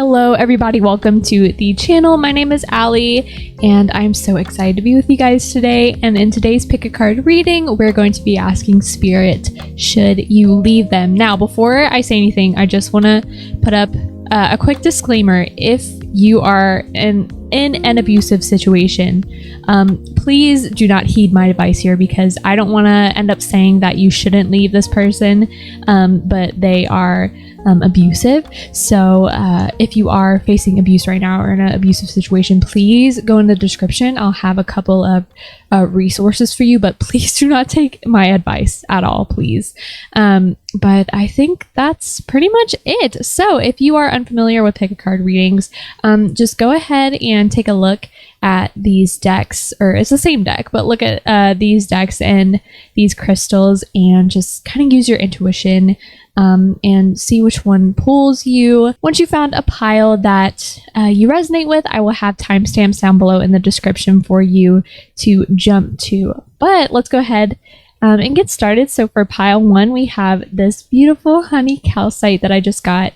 Hello everybody, welcome to the channel. My name is Allie and I'm so excited to be with you guys today. And in today's pick a card reading, we're going to be asking Spirit, should you leave them? Now, before I say anything, I just want to put up a quick disclaimer. If you are in an abusive situation, please do not heed my advice here, because I don't want to end up saying that you shouldn't leave this person, but they are abusive. So if you are facing abuse right now or in an abusive situation, please go in the description. I'll have a couple of resources for you, but please do not take my advice at all, please. But I think that's pretty much it. So if you are unfamiliar with pick a card readings, just go ahead and take a look at these decks, or it's the same deck, but look at these decks and these crystals and just kind of use your intuition and see which one pulls you. Once you found a pile that you resonate with, I will have timestamps down below in the description for you to jump to. But let's go ahead and get started. So for pile one, we have this beautiful honey calcite that I just got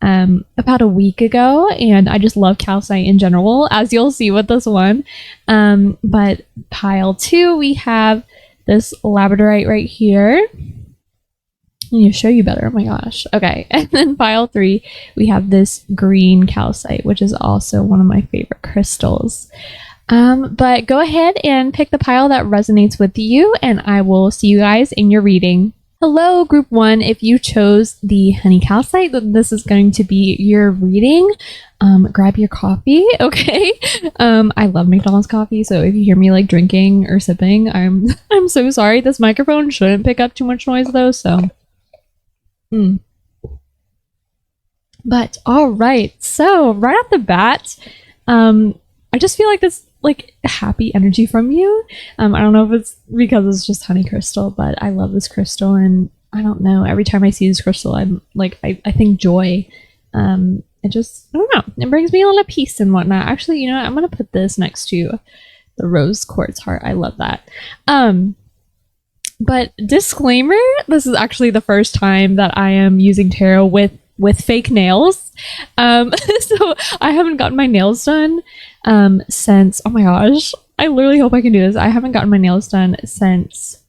about a week ago, and I just love calcite in general, as you'll see with this one. But pile two, we have this labradorite right here. I need to show you better. Oh my gosh. Okay. And then pile three, we have this green calcite, which is also one of my favorite crystals. But go ahead and pick the pile that resonates with you, and I will see you guys in your reading. Hello, group one. If you chose the honey calcite, then this is going to be your reading. Grab your coffee, okay? I love McDonald's coffee, so if you hear me like drinking or sipping, I'm so sorry. This microphone shouldn't pick up too much noise though, so. But all right, so right off the bat, I just feel like this like happy energy from you. I don't know if it's because it's just honey crystal, but I love this crystal, and I don't know, every time I see this crystal, I'm like, I think joy. It just, I don't know, it brings me a lot of peace and whatnot. Actually, you know what? I'm gonna put this next to the rose quartz heart. I love that. But disclaimer, this is actually the first time that I am using tarot with fake nails. So I haven't gotten my nails done since, oh my gosh, I literally hope I can do this. I haven't gotten my nails done since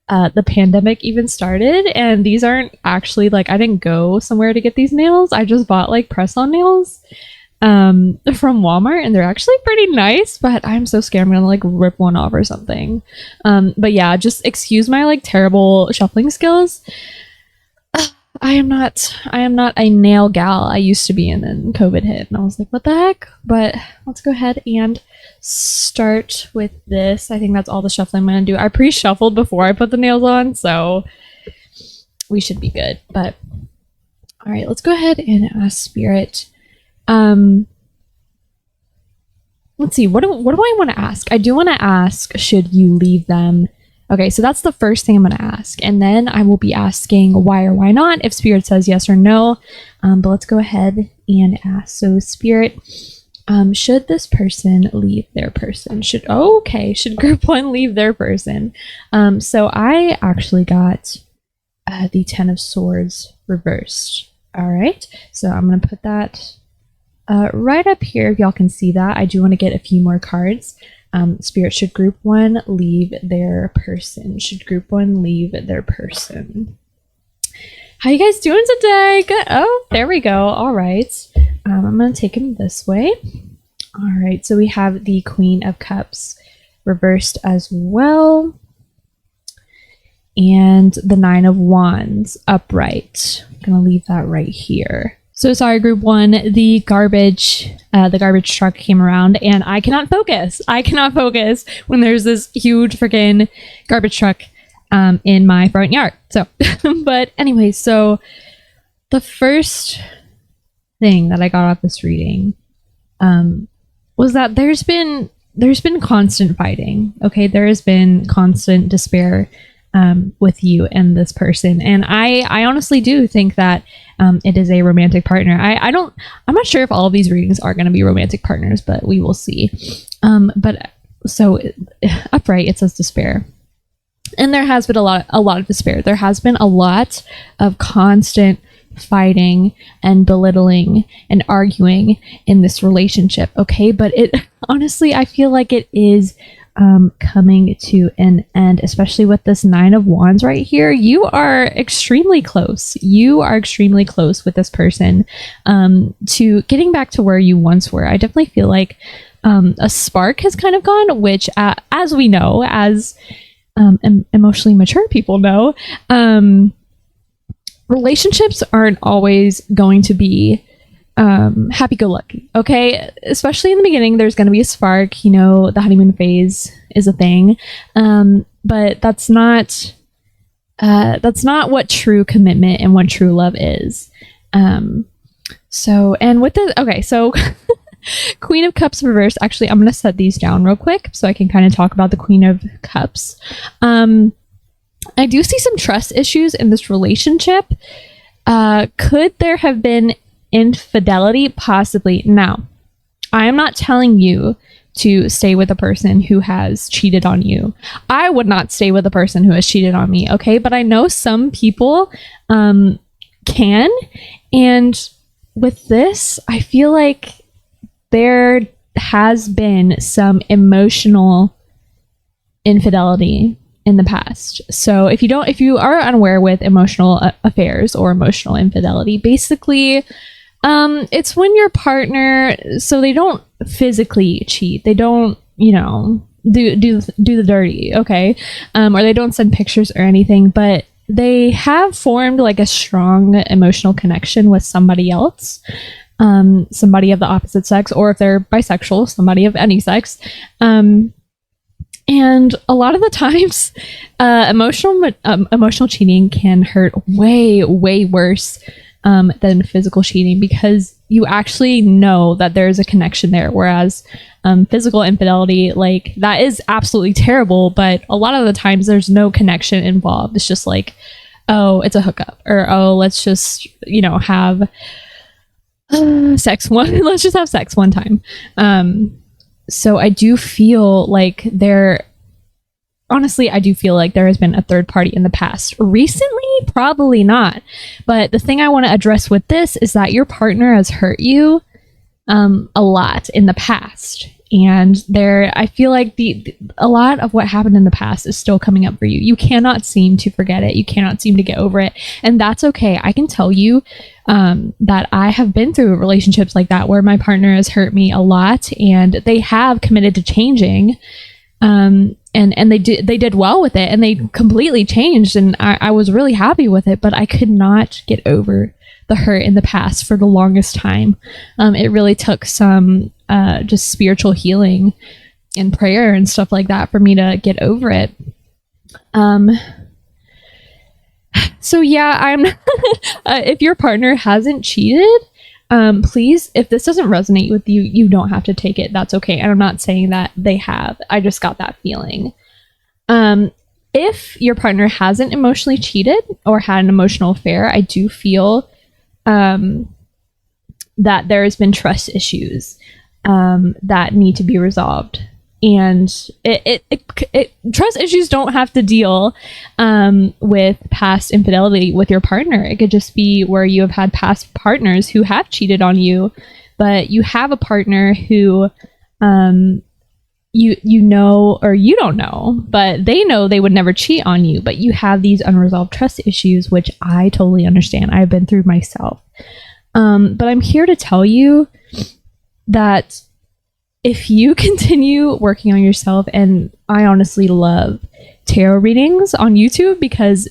the pandemic even started, and these aren't actually like, I didn't go somewhere to get these nails. I just bought like press-on nails from Walmart, and they're actually pretty nice, but I'm so scared I'm gonna like rip one off or something. But yeah, just excuse my like terrible shuffling skills. I am not a nail gal. I used to be, and then COVID hit and I was like, what the heck? But let's go ahead and start with this. I think that's all the shuffling I'm gonna do. I pre-shuffled before I put the nails on, so we should be good. But all right, let's go ahead and ask Spirit. Let's see, what do I want to ask? I do want to ask, should you leave them? Okay, so that's the first thing I'm going to ask, and then I will be asking why or why not if Spirit says yes or no. But let's go ahead and ask. So Spirit, should this person leave their person? Should group one leave their person? So I actually got the 10 of Swords reversed. All right, so I'm going to put that right up here, if y'all can see that. I do want to get a few more cards. Spirit, should group one leave their person? Should group one leave their person? How you guys doing today? Good. Oh, there we go. All right. I'm going to take him this way. All right. So we have the Queen of Cups reversed as well. And the 9 of Wands upright. I'm going to leave that right here. So sorry, group one, the garbage truck came around and I cannot focus. I cannot focus when there's this huge freaking garbage truck in my front yard. So, but anyway, so the first thing that I got off this reading was that there's been constant fighting. Okay, there has been constant despair with you and this person, and I honestly do think that it is a romantic partner. I'm not sure if all of these readings are going to be romantic partners, but we will see. But so upright, it says despair, and there has been a lot of despair. There has been a lot of constant fighting and belittling and arguing in this relationship, okay? But it honestly, I feel like it is coming to an end, especially with this 9 of Wands right here. You are extremely close. You are extremely close with this person to getting back to where you once were. I definitely feel like a spark has kind of gone, which as we know, as emotionally mature people know, relationships aren't always going to be happy-go-lucky, okay? Especially in the beginning, there's going to be a spark. You know, the honeymoon phase is a thing, but that's not what true commitment and what true love is. So Queen of Cups reverse. Actually, I'm going to set these down real quick so I can kind of talk about the Queen of Cups. I do see some trust issues in this relationship. Could there have been infidelity? Possibly. Now, I am not telling you to stay with a person who has cheated on you. I would not stay with a person who has cheated on me, okay? But I know some people can. And with this, I feel like there has been some emotional infidelity in the past. So if you are unaware with emotional affairs or emotional infidelity, basically it's when your partner, so they don't physically cheat, they don't, you know, do the dirty, okay, or they don't send pictures or anything, but they have formed like a strong emotional connection with somebody else, somebody of the opposite sex, or if they're bisexual, somebody of any sex. And a lot of the times, emotional cheating can hurt way, way worse than physical cheating, because you actually know that there is a connection there. Whereas physical infidelity, like, that is absolutely terrible, but a lot of the times there's no connection involved. It's just like, oh, it's a hookup, or oh, let's just, you know, have sex let's just have sex one time. So I do feel like honestly, I do feel like there has been a third party in the past. Recently, probably not. But the thing I want to address with this is that your partner has hurt you a lot in the past. And I feel like a lot of what happened in the past is still coming up for you. You cannot seem to forget it. You cannot seem to get over it. And that's okay. I can tell you that I have been through relationships like that where my partner has hurt me a lot, and they have committed to changing. And they did well with it, and they completely changed, and I was really happy with it, but I could not get over the hurt in the past for the longest time. It really took some just spiritual healing and prayer and stuff like that for me to get over it. So yeah, I'm if your partner hasn't cheated, please, if this doesn't resonate with you, you don't have to take it. That's okay. And I'm not saying that they have. I just got that feeling. If your partner hasn't emotionally cheated or had an emotional affair, I do feel that there has been trust issues that need to be resolved. And trust issues don't have to deal with past infidelity with your partner. It could just be where you have had past partners who have cheated on you, but you have a partner who you know, or you don't know, but they know they would never cheat on you, but you have these unresolved trust issues, which I totally understand. I've been through myself. But I'm here to tell you that if you continue working on yourself, and I honestly love tarot readings on YouTube, because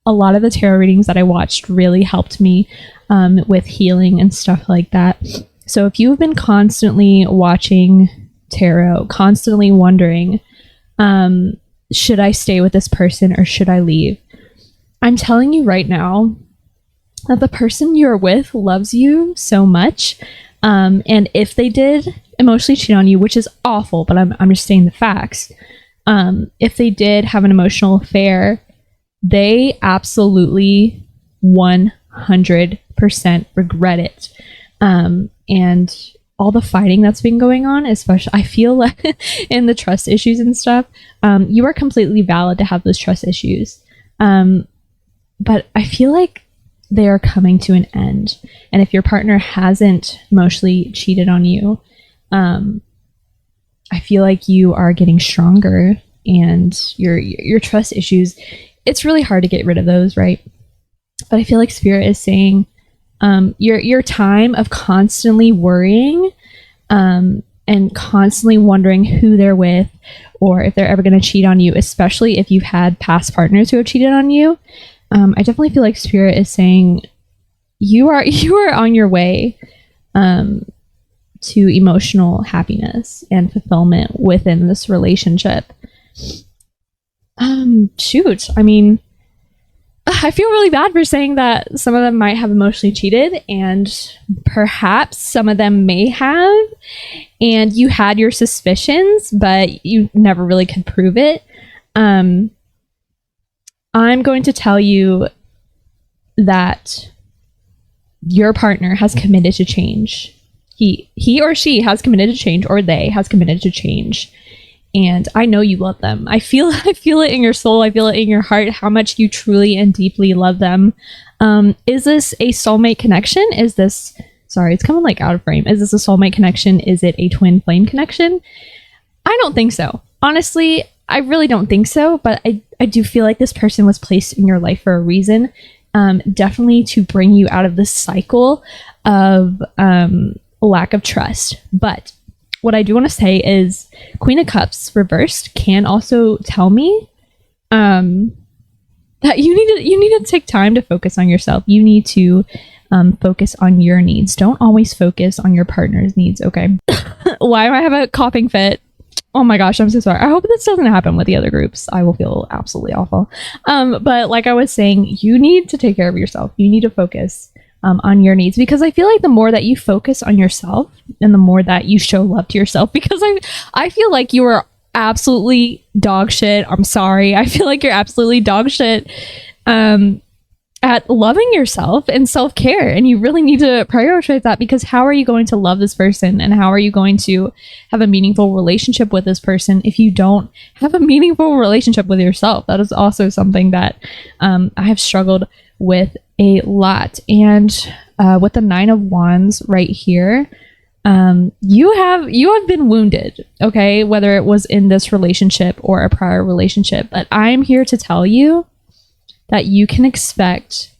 a lot of the tarot readings that I watched really helped me with healing and stuff like that. So if you've been constantly watching tarot, constantly wondering, should I stay with this person or should I leave? I'm telling you right now that the person you're with loves you so much. And if they did emotionally cheat on you, which is awful, but I'm just stating the facts. If they did have an emotional affair, they absolutely 100% regret it. And all the fighting that's been going on, especially, I feel like in the trust issues and stuff, you are completely valid to have those trust issues. But I feel like they are coming to an end. And if your partner hasn't emotionally cheated on you, I feel like you are getting stronger, and your trust issues, it's really hard to get rid of those, right? But I feel like Spirit is saying your time of constantly worrying and constantly wondering who they're with or if they're ever going to cheat on you, especially if you've had past partners who have cheated on you. I definitely feel like Spirit is saying you are on your way to emotional happiness and fulfillment within this relationship. Shoot, I mean, I feel really bad for saying that some of them might have emotionally cheated, and perhaps some of them may have, and you had your suspicions, but you never really could prove it. I'm going to tell you that your partner has committed to change. He or she has committed to change, or they has committed to change. And I know you love them. I feel it in your soul. I feel it in your heart, how much you truly and deeply love them. Is this a soulmate connection? Is this, sorry, it's coming like out of frame. Is this a soulmate connection? Is it a twin flame connection? I don't think so. Honestly, I really don't think so. But I do feel like this person was placed in your life for a reason. Definitely to bring you out of this cycle of lack of trust. But what I do want to say is Queen of Cups reversed can also tell me that you need to take time to focus on yourself. You need to focus on your needs. Don't always focus on your partner's needs, okay? Why do I have a coughing fit? Oh my gosh, I'm so sorry. I hope this doesn't happen with the other groups. I will feel absolutely awful. But like I was saying, you need to take care of yourself. You need to focus on your needs, because I feel like the more that you focus on yourself and the more that you show love to yourself, because I feel like you are absolutely dog shit. I'm sorry. I feel like you're absolutely dog shit at loving yourself and self-care, and you really need to prioritize that, because how are you going to love this person and how are you going to have a meaningful relationship with this person if you don't have a meaningful relationship with yourself? That is also something that I have struggled with a lot. And with the 9 of Wands right here, you have been wounded, okay, whether it was in this relationship or a prior relationship. But I'm here to tell you that you can expect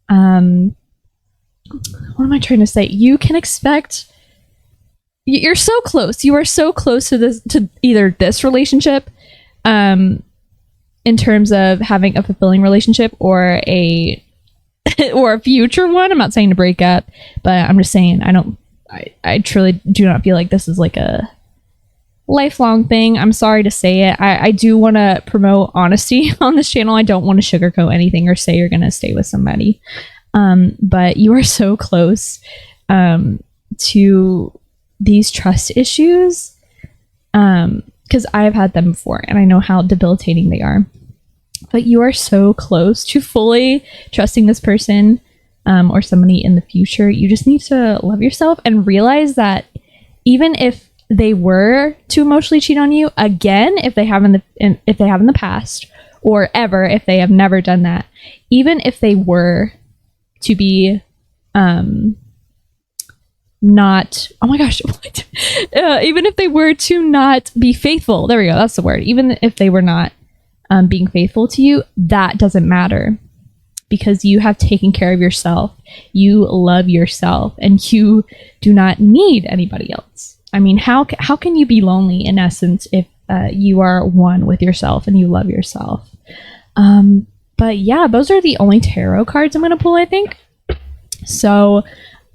what am I trying to say? You can expect, you're so close. You are so close to this, to either this relationship in terms of having a fulfilling relationship, or a or a future one. I'm not saying to break up, but I'm just saying I truly do not feel like this is like a lifelong thing. I'm sorry to say it. I do want to promote honesty on this channel. I don't want to sugarcoat anything or say you're going to stay with somebody. But you are so close to these trust issues, because I've had them before and I know how debilitating they are. But you are so close to fully trusting this person or somebody in the future. You just need to love yourself and realize that even if they were to emotionally cheat on you again, if they have in the past, or ever, if they have never done that, even if they were to be not, oh my gosh, what? Even if they were to not be faithful, there we go, that's the word. Even if they were not being faithful to you, that doesn't matter, because you have taken care of yourself. You love yourself and you do not need anybody else. I mean, how can you be lonely in essence if you are one with yourself and you love yourself? But yeah, those are the only tarot cards I'm going to pull, I think. So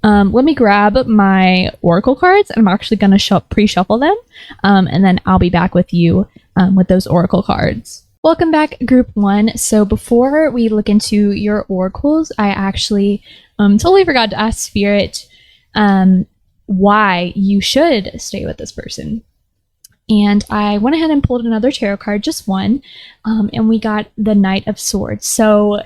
let me grab my oracle cards, and I'm actually going to pre-shuffle them, and then I'll be back with you with those oracle cards. Welcome back, group 1. So before we look into your oracles, I actually totally forgot to ask Spirit why you should stay with this person. And I went ahead and pulled another tarot card, just one, and we got the Knight of Swords. So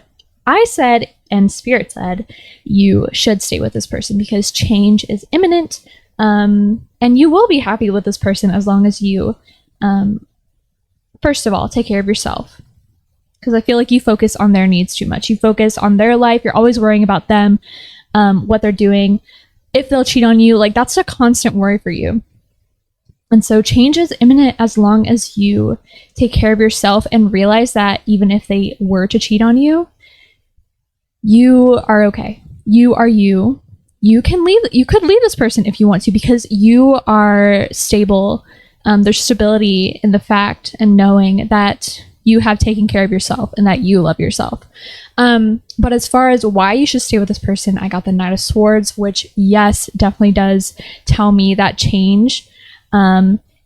I said, and Spirit said, you should stay with this person because change is imminent, and you will be happy with this person as long as you, first of all, take care of yourself. because I feel like you focus on their needs too much. You focus on their life. You're always worrying about them, what they're doing, if they'll cheat on you. Like, that's a constant worry for you. And so change is imminent as long as you take care of yourself and realize that even if they were to cheat on you, you are okay. You are you. You can leave. You could leave this person if you want to, because you are stable. There's stability in the fact and knowing that you have taken care of yourself and that you love yourself. But as far as why you should stay with this person, I got the Knight of Swords, which, yes, definitely does tell me that change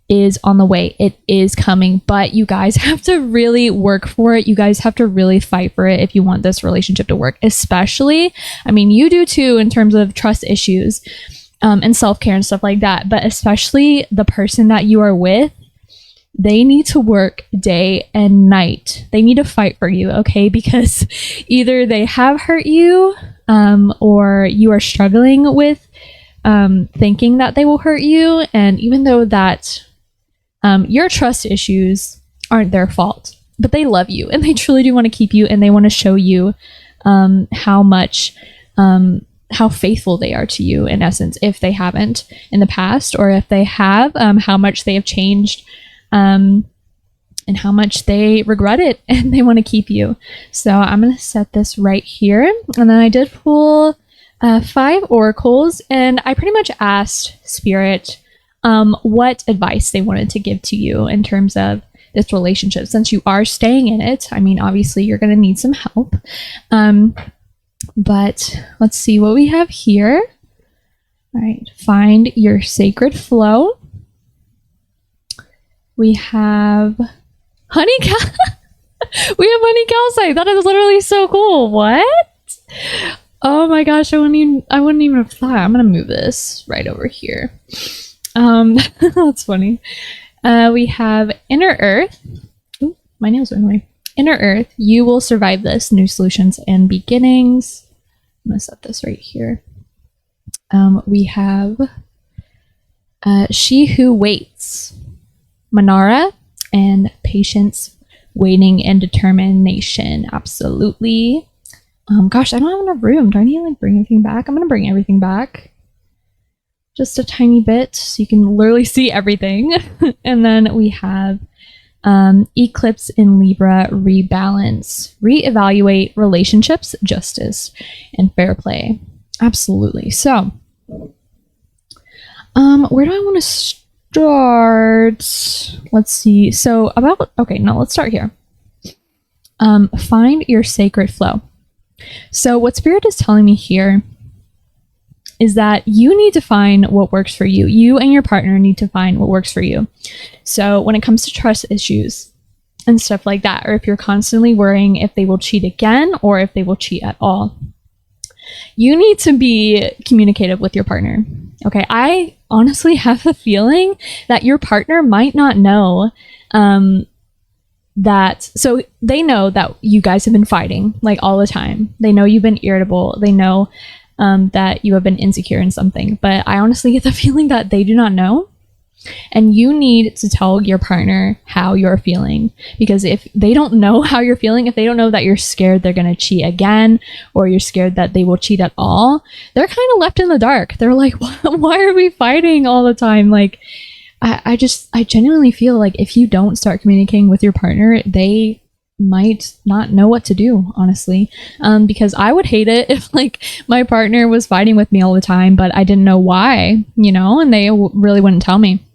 is on the way. It is coming, but you guys have to really work for it. You guys have to really fight for it if you want this relationship to work, especially, I mean, you do too in terms of trust issues and self-care and stuff like that, but especially the person that you are with, they need to work day and night. They need to fight for you, okay? Because either they have hurt you or you are struggling with thinking that they will hurt you. And even though that your trust issues aren't their fault, but they love you and they truly do want to keep you, and they want to show you how much, how faithful they are to you, in essence, if they haven't in the past, or if they have, how much they have changed, and how much they regret it and they want to keep you. So I'm going to set this right here. And then I did pull 5 oracles, and I pretty much asked Spirit what advice they wanted to give to you in terms of this relationship, since you are staying in it. I mean, obviously you're going to need some help, but let's see what we have here. All right, find your sacred flow. We have honey we have honey calcite. That is literally so cool. What? Oh my gosh, I wouldn't even have thought. I'm gonna move this right over here. That's funny. We have Inner Earth. Ooh, my nails are in the way. Inner Earth, you will survive this. New solutions and beginnings. I'm gonna set this right here. We have She Who Waits, Manara, and Patience, Waiting, and Determination. Absolutely. Gosh, I don't have enough room. Do I need to like bring everything back? I'm gonna bring everything back just a tiny bit so you can literally see everything. And then we have Eclipse in Libra, Rebalance, Reevaluate Relationships, Justice, and Fair Play. Absolutely. So where do I want to start? Let's see. So let's start here. Find your sacred flow. So what Spirit is telling me here is that you need to find what works for you. You and your partner need to find what works for you. So when it comes to trust issues and stuff like that, or if you're constantly worrying if they will cheat again or if they will cheat at all, you need to be communicative with your partner. Okay, I honestly have a feeling that your partner might not know that, so they know that you guys have been fighting like all the time. They know you've been irritable. They know that you have been insecure in something, but I honestly get the feeling that they do not know. And you need to tell your partner how you're feeling, because if they don't know how you're feeling, if they don't know that you're scared they're going to cheat again, or you're scared that they will cheat at all, they're kind of left in the dark. They're like, why are we fighting all the time? Like, I genuinely feel like if you don't start communicating with your partner, they might not know what to do, honestly. Because I would hate it if like my partner was fighting with me all the time, but I didn't know why, and they really wouldn't tell me.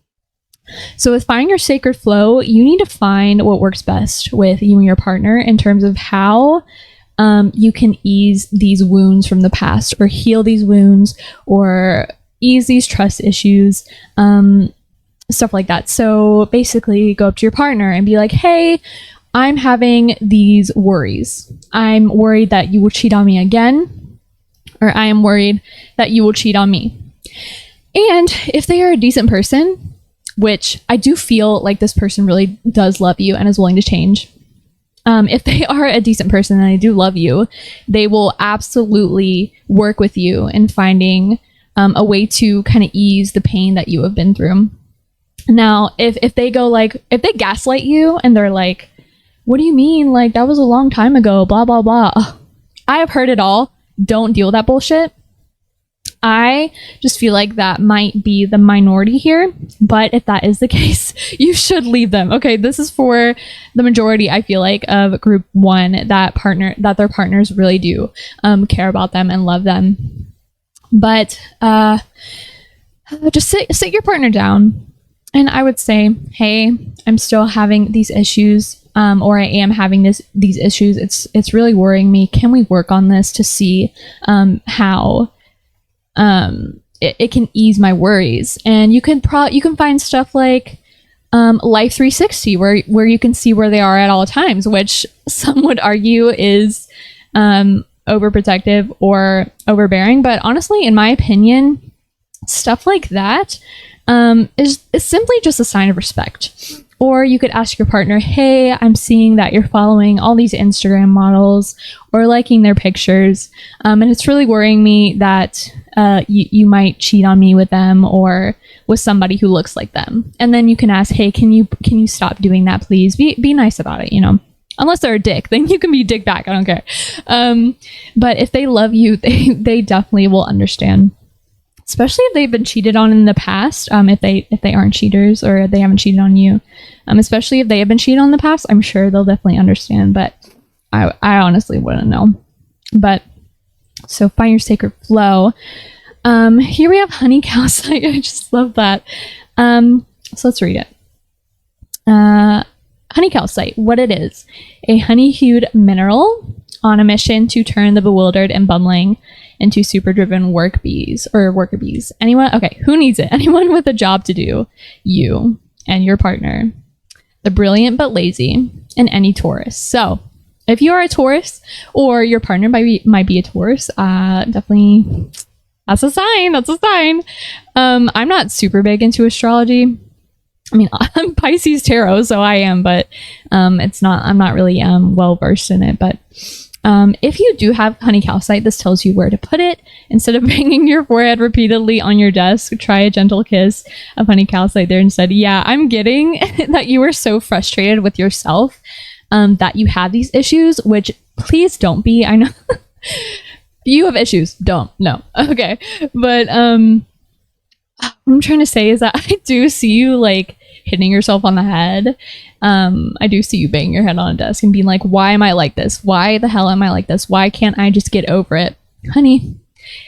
So with finding your sacred flow, you need to find what works best with you and your partner in terms of how you can ease these wounds from the past, or heal these wounds, or ease these trust issues, stuff like that. So basically go up to your partner and be like, hey, I'm having these worries. I'm worried that you will cheat on me again, or I am worried that you will cheat on me. And if they are a decent person, which I do feel like this person really does love you and is willing to change. If they are a decent person and they do love you, they will absolutely work with you in finding a way to kind of ease the pain that you have been through. Now, if they go like, if they gaslight you and they're like, what do you mean? Like, that was a long time ago, blah, blah, blah. Ugh. I have heard it all. Don't deal with that bullshit. I just feel like that might be the minority here, but if that is the case, you should leave them. Okay, this is for the majority, I feel like, of group 1, that their partners really do care about them and love them. But just sit your partner down, and I would say, hey, I'm still having these issues, or I am having these issues. It's really worrying me. Can we work on this to see how it can ease my worries? And you can find stuff like Life 360, where you can see where they are at all times, which some would argue is overprotective or overbearing. But honestly, in my opinion, stuff like that is simply just a sign of respect. Or you could ask your partner, hey, I'm seeing that you're following all these Instagram models or liking their pictures, and it's really worrying me that you might cheat on me with them or with somebody who looks like them. And then you can ask, hey, can you stop doing that, please? Be nice about it, Unless they're a dick, then you can be a dick back. I don't care. But if they love you, they definitely will understand. Especially if they've been cheated on in the past, if they aren't cheaters or they haven't cheated on you. Especially if they have been cheated on in the past, I'm sure they'll definitely understand, but I honestly wouldn't know. But, so find your sacred flow. Here we have honey calcite. I just love that. So let's read it. Honey calcite, what it is: a honey-hued mineral on a mission to turn the bewildered and bumbling into super-driven worker bees. Anyone? Okay, who needs it? Anyone with a job to do. You and your partner. The brilliant but lazy, and any Taurus. So, if you are a Taurus, or your partner might be a Taurus, definitely, that's a sign. I'm not super big into astrology. I mean, I'm Pisces tarot, so I am, but I'm not really well versed in it. But if you do have honey calcite, this tells you where to put it. Instead of banging your forehead repeatedly on your desk, try a gentle kiss of honey calcite there instead. Yeah, I'm getting that you are so frustrated with yourself that you have these issues, which please don't be. I know you have issues. Don't. No. Okay. But what I'm trying to say is that I do see you like hitting yourself on the head. I do see you banging your head on a desk and being like, why am I like this? Why the hell am I like this? Why can't I just get over it? Honey,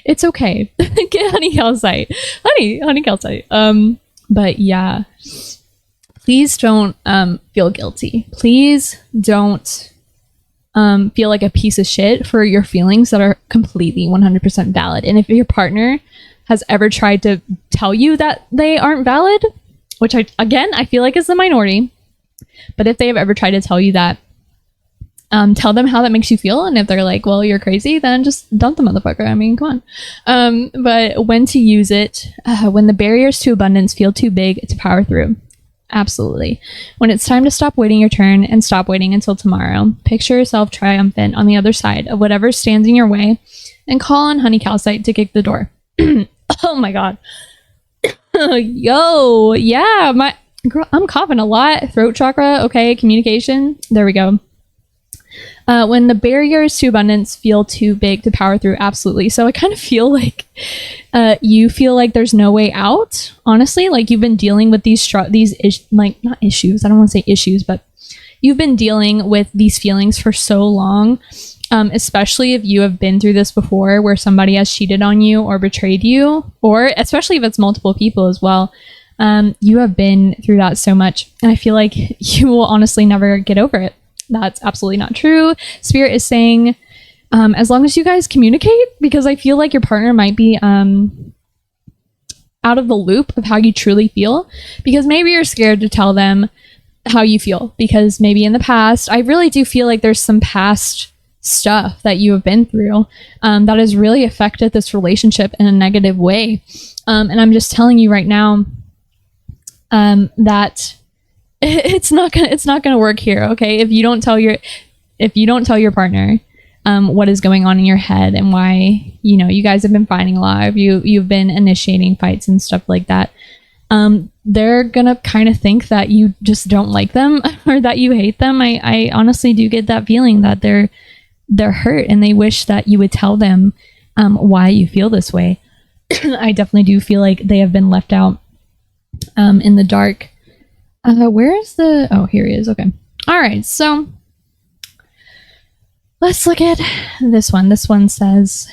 it's okay. Get honey calcite. Honey calcite. But yeah, please don't feel guilty. Please don't feel like a piece of shit for your feelings that are completely 100% valid. And if your partner has ever tried to tell you that they aren't valid, which I feel like is the minority, but if they have ever tried to tell you that, tell them how that makes you feel. And if they're like, well, you're crazy, then just dump the motherfucker. I mean, come on. But when to use it, when the barriers to abundance feel too big to power through. Absolutely. When it's time to stop waiting your turn and stop waiting until tomorrow, picture yourself triumphant on the other side of whatever stands in your way and call on honey calcite to kick the door. Oh my God. Yo, yeah, I'm coughing a lot. Throat chakra, okay, communication. There we go. When the barriers to abundance feel too big to power through, absolutely. So I kind of feel like you feel like there's no way out. Honestly, like you've been dealing with not issues. I don't want to say issues, but you've been dealing with these feelings for so long. Especially if you have been through this before, where somebody has cheated on you or betrayed you, or especially if it's multiple people as well. You have been through that so much, and I feel like you will honestly never get over it. That's absolutely not true. Spirit is saying, as long as you guys communicate, because I feel like your partner might be out of the loop of how you truly feel, because maybe you're scared to tell them how you feel, because maybe in the past, I really do feel like there's some past stuff that you have been through that has really affected this relationship in a negative way. And I'm just telling you right now that it's not gonna work here. Okay, if you don't tell your partner what is going on in your head and why you guys have been fighting a lot, you've been initiating fights and stuff like that, they're gonna kind of think that you just don't like them or that you hate them. I honestly do get that feeling that they're hurt and they wish that you would tell them why you feel this way. I definitely do feel like they have been left out in the dark. Where is the... Oh, here he is. Okay. All right. So let's look at this one. This one says,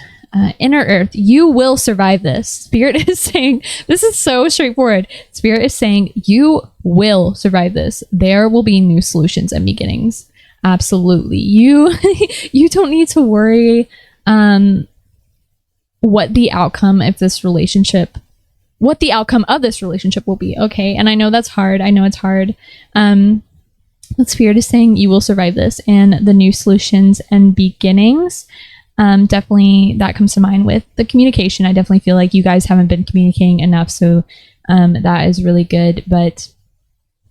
Inner Earth, you will survive this. Spirit is saying, this is so straightforward. Spirit is saying, you will survive this. There will be new solutions and beginnings. Absolutely. You don't need to worry what the outcome of this relationship will be. Okay. And I know that's hard. I know it's hard. But Spirit is saying you will survive this, and the new solutions and beginnings. Definitely that comes to mind with the communication. I definitely feel like you guys haven't been communicating enough. So that is really good. But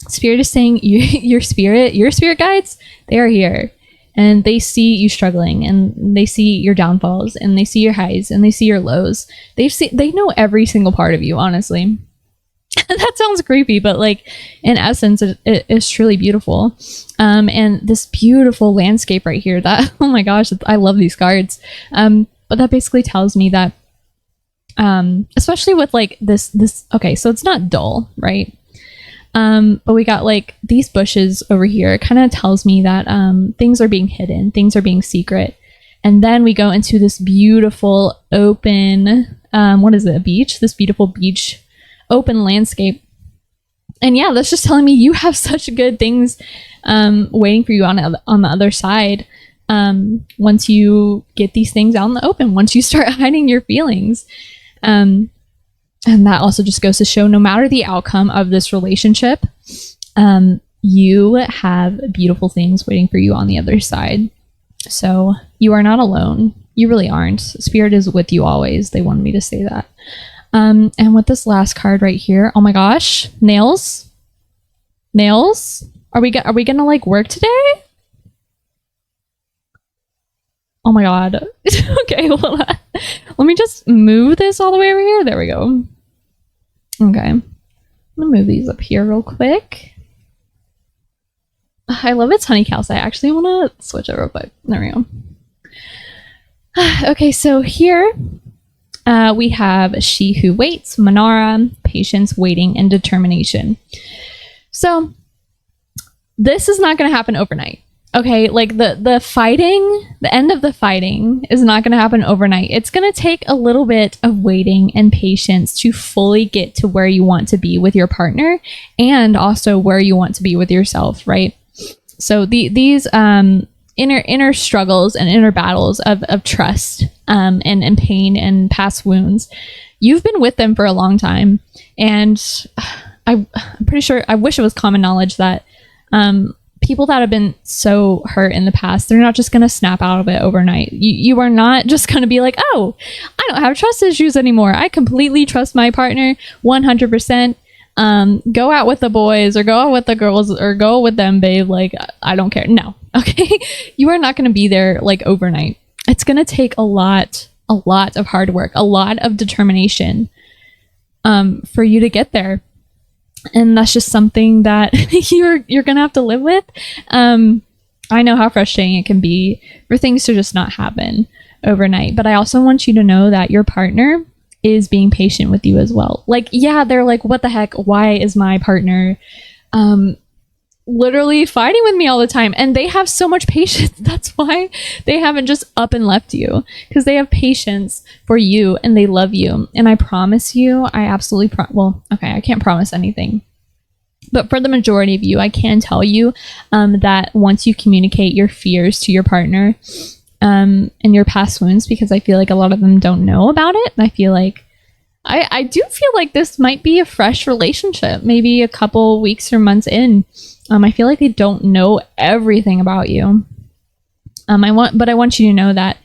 Spirit is saying your spirit guides, they are here. And they see you struggling, and they see your downfalls, and they see your highs, and they see your lows. They know every single part of you, honestly. That sounds creepy, but like in essence, it is truly beautiful. And this beautiful landscape right here, that, oh my gosh, I love these cards. But that basically tells me that, especially with like this, okay, so it's not dull, right? But we got like these bushes over here. It kind of tells me that things are being hidden, things are being secret. And then we go into this beautiful open, what is it, a beach? This beautiful beach, open landscape. And yeah, that's just telling me you have such good things waiting for you on the other side. Once you get these things out in the open, once you start hiding your feelings. And that also just goes to show, no matter the outcome of this relationship, you have beautiful things waiting for you on the other side. So you are not alone. You really aren't. Spirit is with you always. They wanted me to say that. And with this last card right here, oh my gosh, nails. Are we gonna like work today? Oh my god. Okay, well, let me just move this all the way over here. There we go. Okay, I'm gonna move these up here real quick. I love its honey calcite. I actually want to switch it real quick. There we go. Okay, so here we have She Who Waits, Manara, Patience, Waiting, and Determination. So this is not going to happen overnight. Okay, like the fighting, the end of the fighting is not going to happen overnight. It's going to take a little bit of waiting and patience to fully get to where you want to be with your partner, and also where you want to be with yourself, right? So these inner struggles and inner battles of trust and pain and past wounds, you've been with them for a long time. And I'm pretty sure, I wish it was common knowledge that people that have been so hurt in the past, they're not just going to snap out of it overnight. You are not just going to be like, oh, I don't have trust issues anymore. I completely trust my partner 100%. Go out with the boys or go out with the girls or go with them, babe. Like, I don't care. No. Okay. You are not going to be there like overnight. It's going to take a lot of hard work, a lot of determination, for you to get there. And that's just something that you're going to have to live with. I know how frustrating it can be for things to just not happen overnight, but I also want you to know that your partner is being patient with you as well. Like, yeah, they're like, what the heck? Why is my partner literally fighting with me all the time? And they have so much patience. That's why they haven't just up and left you, because they have patience for you and they love you. And I promise you, I absolutely well, okay, I can't promise anything, but for the majority of you, I can tell you that once you communicate your fears to your partner, and your past wounds, because I feel like a lot of them don't know about it. I feel like I do feel like this might be a fresh relationship, maybe a couple weeks or months in. I feel like they don't know everything about you. I want you to know that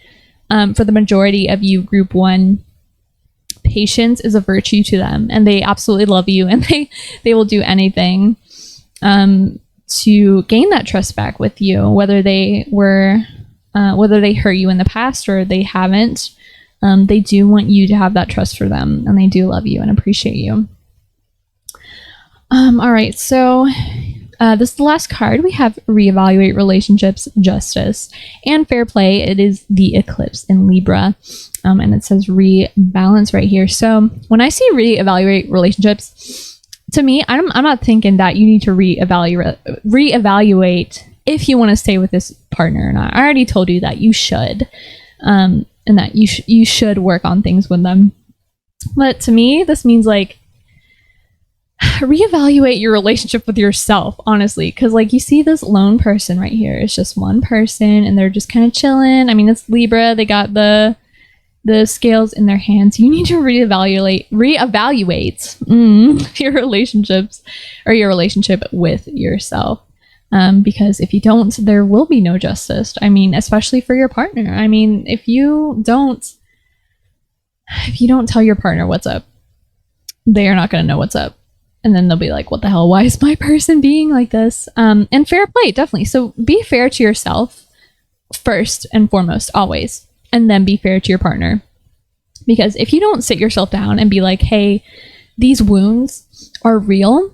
for the majority of you, group one, patience is a virtue to them, and they absolutely love you, and they will do anything to gain that trust back with you, whether they hurt you in the past or they haven't. They do want you to have that trust for them, and they do love you and appreciate you. All right, so this is the last card. We have reevaluate relationships, justice, and fair play. It is the eclipse in Libra, and it says rebalance right here. So when I see reevaluate relationships, to me, I'm not thinking that you need to reevaluate if you want to stay with this partner or not. I already told you that you should, and that you should work on things with them. But to me, this means like reevaluate your relationship with yourself, honestly, because like you see this lone person right here. It's just one person and they're just kind of chilling. I mean, it's Libra. They got the scales in their hands. You need to reevaluate your relationships or your relationship with yourself. Because if you don't, there will be no justice. I mean, especially for your partner. I mean, if you don't tell your partner what's up, they are not going to know what's up. And then they'll be like, what the hell? Why is my person being like this? And fair play, definitely. So be fair to yourself first and foremost, always. And then be fair to your partner. Because if you don't sit yourself down and be like, hey, these wounds are real.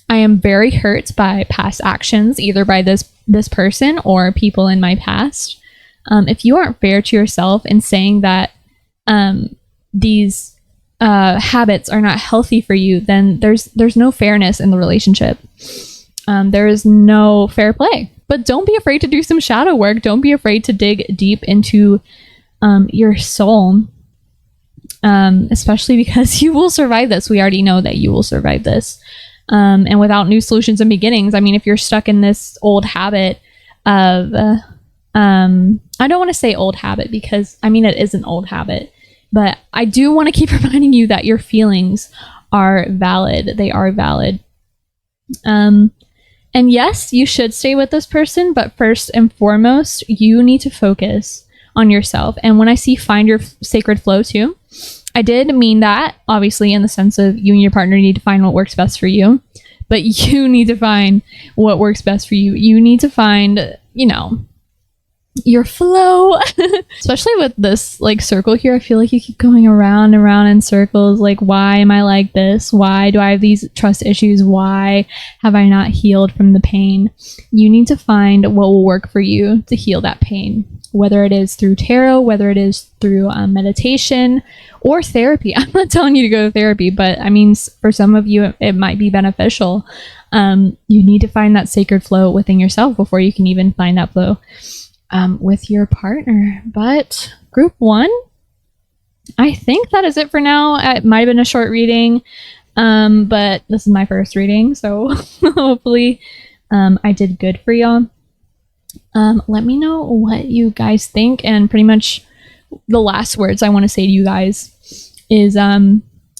I am very hurt by past actions, either by this person or people in my past. If you aren't fair to yourself in saying that these habits are not healthy for you, then there's no fairness in the relationship. There is no fair play. But don't be afraid to do some shadow work. Don't be afraid to dig deep into your soul, especially because you will survive this. We already know that you will survive this. And without new solutions and beginnings, I mean, if you're stuck in this old habit of, I don't want to say old habit because, I mean, it is an old habit. But I do want to keep reminding you that your feelings are valid. They are valid. And yes, you should stay with this person, but first and foremost, you need to focus on yourself. And when I see find your sacred flow too, I did mean that, obviously, in the sense of you and your partner need to find what works best for you. But you need to find what works best for you. You need to find, your flow. Especially with this like circle here, I feel like you keep going around and around in circles. Like, why am I like this? Why do I have these trust issues? Why have I not healed from the pain? You need to find what will work for you to heal that pain, whether it is through tarot, whether it is through meditation or therapy. I'm not telling you to go to therapy, but I mean, for some of you, it might be beneficial. You need to find that sacred flow within yourself before you can even find that flow with your partner. But group 1, I think that is it for now. It might have been a short reading, but this is my first reading, so hopefully I did good for y'all. Let me know what you guys think, and pretty much the last words I want to say to you guys is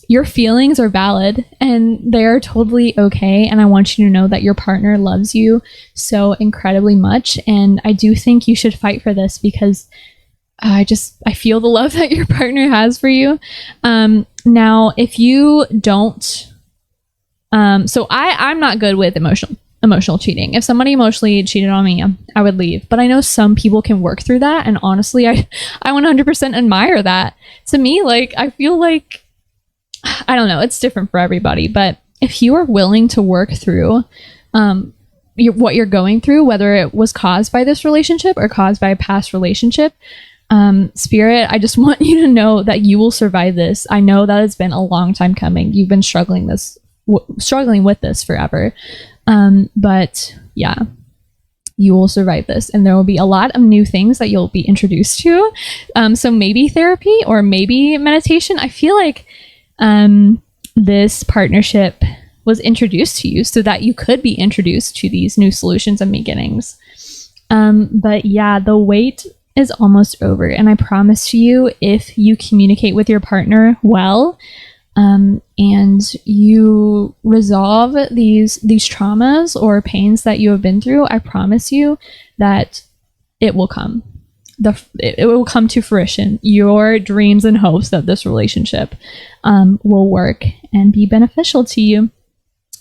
your feelings are valid and they're totally okay, and I want you to know that your partner loves you so incredibly much, and I do think you should fight for this because I feel the love that your partner has for you. Now if you don't, so I'm not good with emotional cheating. If somebody emotionally cheated on me, I would leave. But I know some people can work through that, and honestly, I 100% admire that. To me, like, I feel like, I don't know, it's different for everybody, but if you are willing to work through what you're going through, whether it was caused by this relationship or caused by a past relationship, Spirit, I just want you to know that you will survive this. I know that it's been a long time coming. You've been struggling with this forever. But yeah, you will survive this, and there will be a lot of new things that you'll be introduced to. So maybe therapy or maybe meditation. I feel like this partnership was introduced to you so that you could be introduced to these new solutions and beginnings. But yeah, the wait is almost over, and I promise you, if you communicate with your partner well, and you resolve these traumas or pains that you have been through, I promise you that it will come. It will come to fruition. Your dreams and hopes that this relationship will work and be beneficial to you.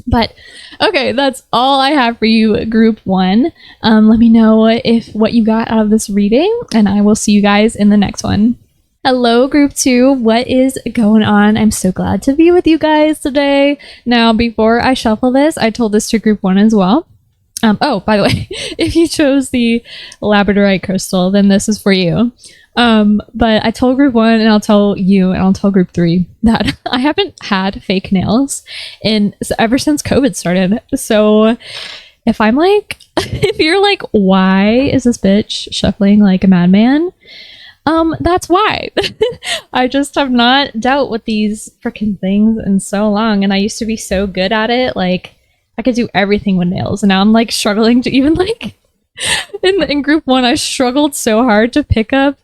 But okay, that's all I have for you, group 1. Let me know what you got out of this reading, and I will see you guys in the next one. Hello, group 2. What is going on? I'm so glad to be with you guys today. Now, before I shuffle this, I told this to group 1 as well. Oh, by the way, if you chose the labradorite crystal, then this is for you. But I told group 1 and I'll tell you and I'll tell group 3 that I haven't had fake nails ever since COVID started. So if I'm like, if you're like, why is this bitch shuffling like a madman? That's why. I just have not dealt with these freaking things in so long, and I used to be so good at it. Like, I could do everything with nails, and now I'm like struggling to even like in group 1 I struggled so hard to pick up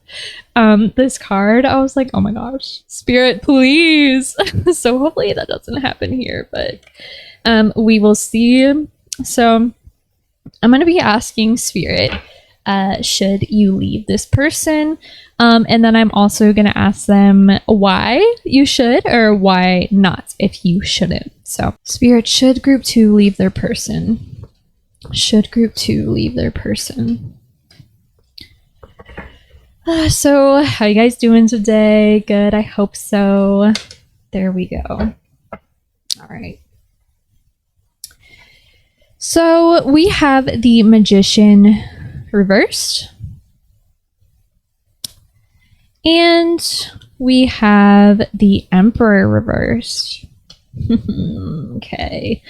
this card. I was like, oh my gosh, spirit, please. So hopefully that doesn't happen here, but we will see. So I'm going to be asking spirit, should you leave this person? And then I'm also going to ask them why you should or why not if you shouldn't. So spirit, should group 2 leave their person? Should group 2 leave their person? So how you guys doing today? Good, I hope so. There we go. All right. So we have the Magician reversed. And we have the Emperor reversed. Okay.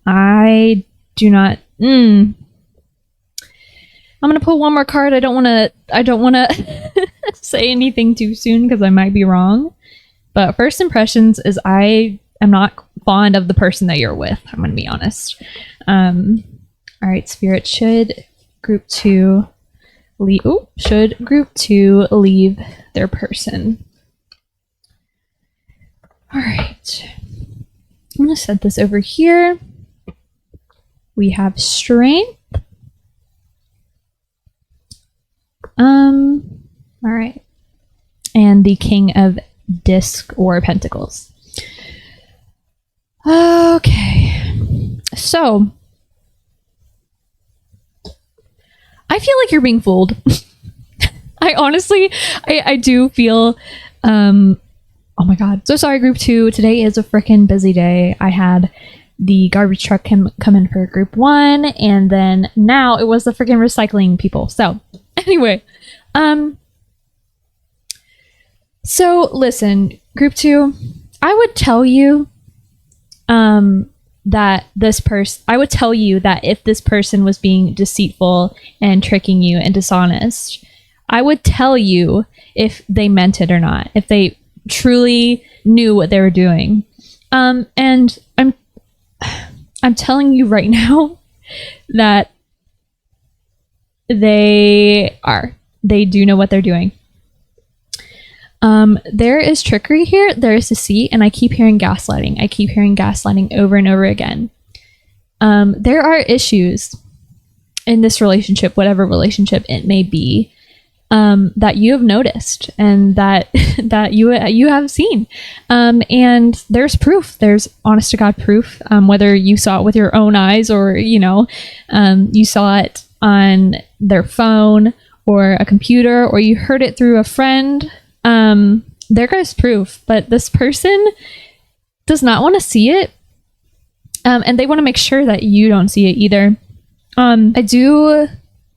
I do not... I'm gonna pull one more card. I don't want to say anything too soon because I might be wrong. But first impressions is I am not fond of the person that you're with. I'm gonna be honest. All right, spirit, should group 2 leave? Oh, should group 2 leave their person? All right. I'm gonna set this over here. We have strength. All right. And the King of Disc or Pentacles. Okay. So I feel like you're being fooled. I honestly, I do feel, oh my God. So sorry, group 2. Today is a freaking busy day. I had the garbage truck come in for group 1, and then now it was the freaking recycling people. So anyway, so listen, group 2, I would tell you, that I would tell you that if this person was being deceitful and tricking you and dishonest, I would tell you if they meant it or not, if they truly knew what they were doing. And I'm telling you right now that they do know what they're doing. There is trickery here, there is deceit, and I keep hearing gaslighting. I keep hearing gaslighting over and over again. There are issues in this relationship, whatever relationship it may be, that you have noticed and that you have seen. And there's proof. There's honest to God proof, whether you saw it with your own eyes or, you saw it on their phone or a computer, or you heard it through a friend. There goes proof, but this person does not want to see it. And they want to make sure that you don't see it either. I do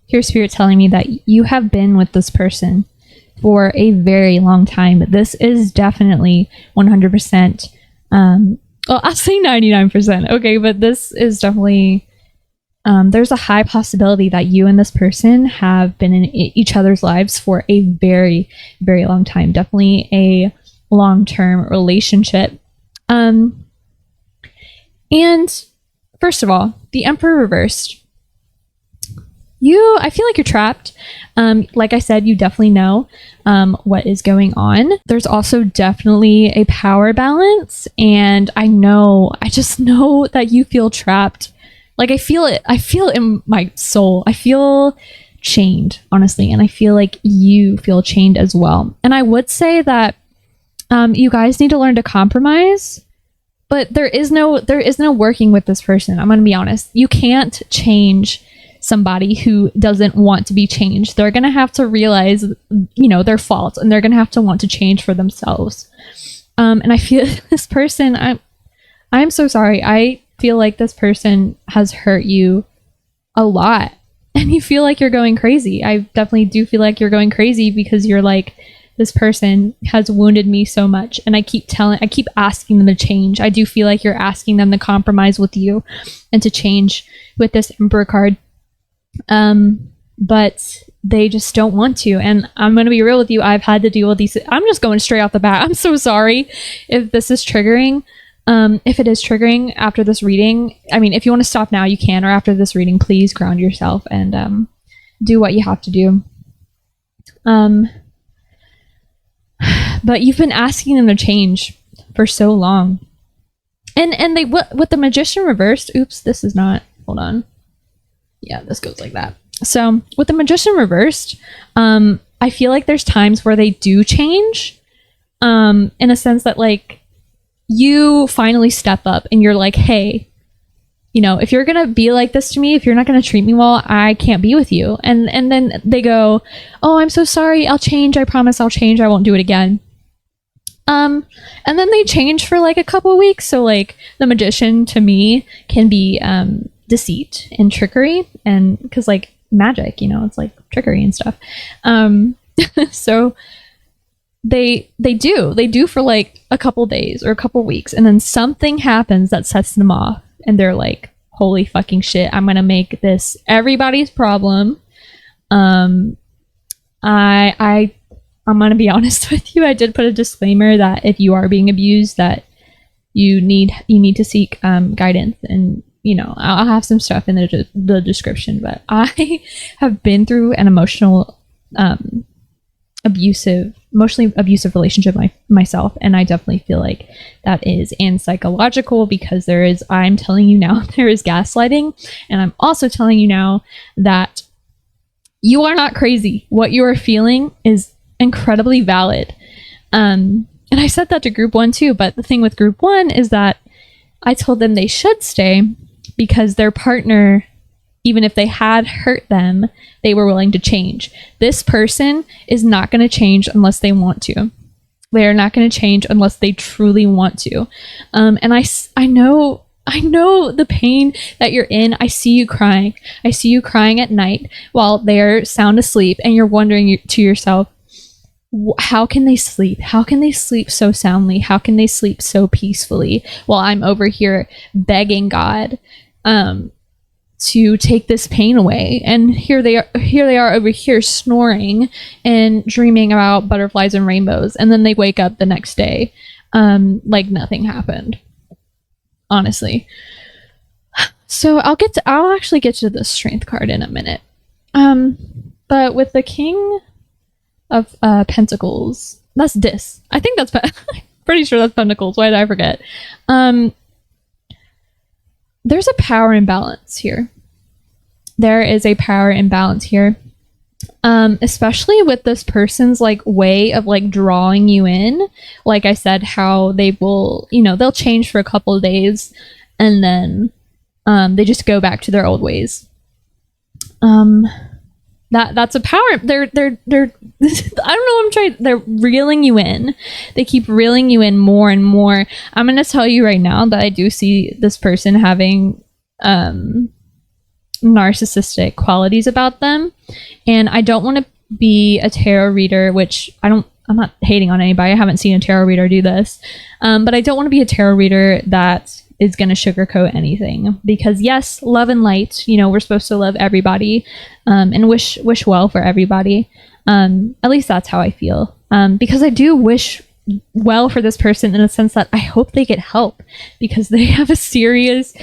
hear spirit telling me that you have been with this person for a very long time. This is definitely 100%. Well, I'll say 99%. Okay, but this is definitely, there's a high possibility that you and this person have been in each other's lives for a very, very long time. Definitely a long-term relationship. And first of all, the Emperor reversed. I feel like you're trapped. Like I said, you definitely know what is going on. There's also definitely a power balance, and I just know that you feel trapped. Like I feel it in my soul. I feel chained, honestly, and I feel like you feel chained as well. And I would say that you guys need to learn to compromise, but there is no working with this person. I'm going to be honest. You can't change somebody who doesn't want to be changed. They're going to have to realize, their faults, and they're going to have to want to change for themselves. And I feel this person, I'm so sorry. I feel like this person has hurt you a lot, and you feel like you're going crazy. I definitely do feel like you're going crazy, because you're like, this person has wounded me so much, and I keep asking them to change. I do feel like you're asking them to compromise with you and to change with this Emperor card. But they just don't want to. And I'm going to be real with you. I've had to deal with these. I'm just going straight off the bat. I'm so sorry if this is triggering. If it is triggering after this reading, I mean, if you want to stop now, you can, or after this reading, please ground yourself and, do what you have to do. But you've been asking them to change for so long. And they, with the Magician reversed, oops, this is not, hold on. Yeah, this goes like that. So with the Magician reversed, I feel like there's times where they do change, in a sense that like you finally step up and you're like, hey, if you're going to be like this to me, if you're not going to treat me well, I can't be with you. And then they go, oh, I'm so sorry. I'll change. I promise I'll change. I won't do it again. And then they change for like a couple weeks. So like the Magician to me can be, deceit and trickery, and because like magic, it's like trickery and stuff. So they do for like a couple days or a couple weeks, and then something happens that sets them off, and they're like, holy fucking shit, I'm gonna make this everybody's problem. I'm gonna be honest with you. I did put a disclaimer that if you are being abused, that you need to seek guidance, and I'll have some stuff in the description. But I have been through an emotionally abusive relationship myself, and I definitely feel like that is and psychological, because I'm telling you now, there is gaslighting, and I'm also telling you now that you are not crazy. What you are feeling is incredibly valid. And I said that to group 1 too, but the thing with group 1 is that I told them they should stay because their partner, even if they had hurt them, they were willing to change. This person is not going to change unless they want to. They are not going to change unless they truly want to. And I know the pain that you're in. I see you crying. I see you crying at night while they're sound asleep, and you're wondering to yourself, how can they sleep? How can they sleep so soundly? How can they sleep so peacefully while I'm over here begging God to take this pain away? And here they are over here snoring and dreaming about butterflies and rainbows, and then they wake up the next day like nothing happened, honestly. So I'll actually get to the Strength card in a minute. But with the King of Pentacles, that's Dis. I think that's pretty sure that's Pentacles. Why did I forget? There's a power imbalance here. There is a power imbalance here. Especially with this person's like way of like drawing you in. Like I said, how they will, they'll change for a couple of days, and then they just go back to their old ways. That's a power. They're I don't know. They're reeling you in. They keep reeling you in more and more. I'm gonna tell you right now that I do see this person having narcissistic qualities about them, and I don't want to be a tarot reader, which I'm not hating on anybody. I haven't seen a tarot reader do this, but I don't want to be a tarot reader that is going to sugarcoat anything, because yes, love and light, we're supposed to love everybody, and wish well for everybody. At least that's how I feel, because I do wish well for this person in a sense that I hope they get help, because they have a serious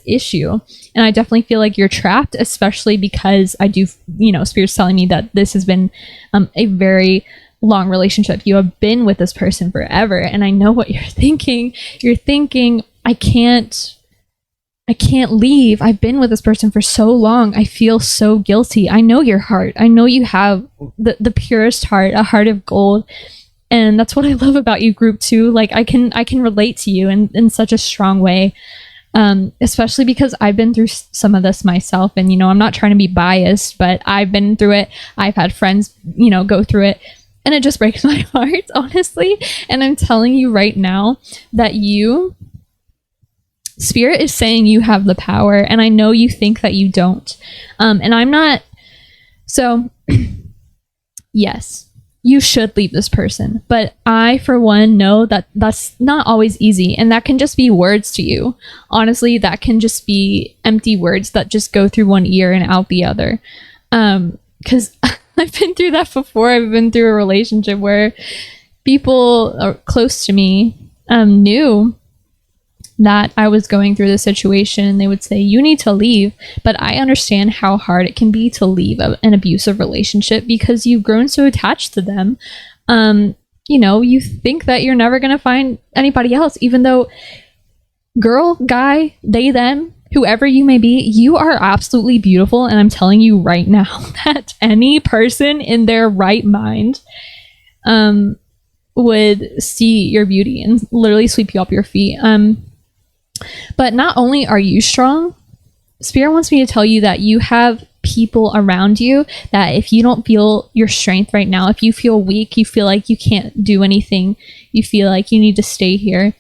issue, and I definitely feel like you're trapped, especially because I do, Spirit's telling me that this has been a very long relationship. You have been with this person forever, and I know what you're thinking. You're thinking, I can't leave. I've been with this person for so long. I feel so guilty. I know your heart. I know you have the purest heart, a heart of gold. And that's what I love about you, group 2. Like I can relate to you in such a strong way. Especially because I've been through some of this myself, and I'm not trying to be biased, but I've been through it. I've had friends go through it, and it just breaks my heart, honestly. And I'm telling you right now that Spirit is saying you have the power, and I know you think that you don't, and I'm not. So yes, you should leave this person, but I, for one, know that that's not always easy, and that can just be words to you. Honestly, that can just be empty words that just go through one ear and out the other. Because I've been through that before. I've been through a relationship where people close to me knew that I was going through this situation, and they would say, you need to leave. But I understand how hard it can be to leave an abusive relationship, because you've grown so attached to them. You think that you're never going to find anybody else, even though girl, guy, they, them, whoever you may be, you are absolutely beautiful. And I'm telling you right now that any person in their right mind would see your beauty and literally sweep you off your feet. But not only are you strong, Spirit wants me to tell you that you have people around you that if you don't feel your strength right now, if you feel weak, you feel like you can't do anything, you feel like you need to stay here.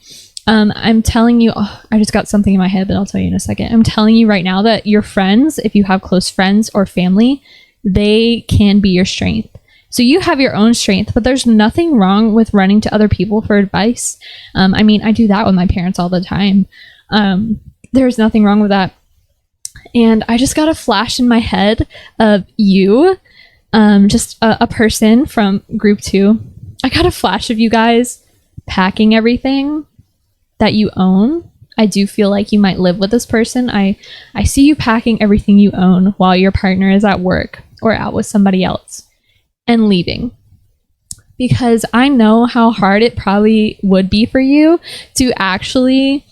I'm telling you, I just got something in my head, but I'll tell you in a second. I'm telling you right now that your friends, if you have close friends or family, they can be your strength. So you have your own strength, but there's nothing wrong with running to other people for advice. I do that with my parents all the time. There's nothing wrong with that. And I just got a flash in my head of you, just a person from group 2. I got a flash of you guys packing everything that you own. I do feel like you might live with this person. I see you packing everything you own while your partner is at work or out with somebody else, and leaving, because I know how hard it probably would be for you to actually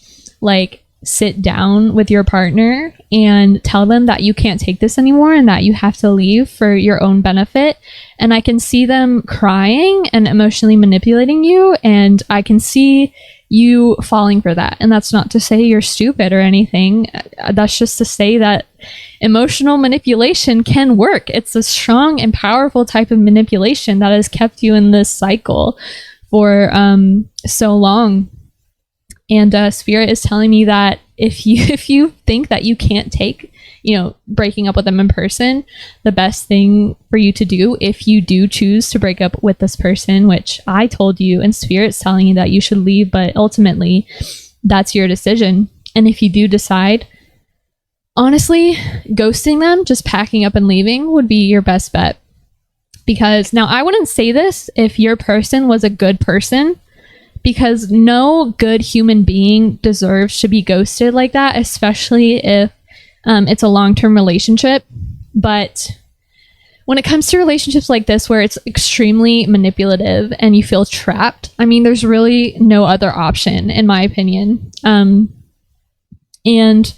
sit down with your partner and tell them that you can't take this anymore and that you have to leave for your own benefit. And I can see them crying and emotionally manipulating you, and I can see you falling for that. And that's not to say you're stupid or anything. That's just to say that emotional manipulation can work. It's a strong and powerful type of manipulation that has kept you in this cycle for so long. And Spirit is telling me that if you think that you can't take, breaking up with them in person, the best thing for you to do, if you do choose to break up with this person, which I told you, and Spirit's telling you that you should leave, but ultimately that's your decision. And if you do decide, honestly, ghosting them, just packing up and leaving would be your best bet. Because now I wouldn't say this if your person was a good person, because no good human being deserves to be ghosted like that, especially if it's a long-term relationship. But when it comes to relationships like this, where it's extremely manipulative and you feel trapped, there's really no other option, in my opinion. And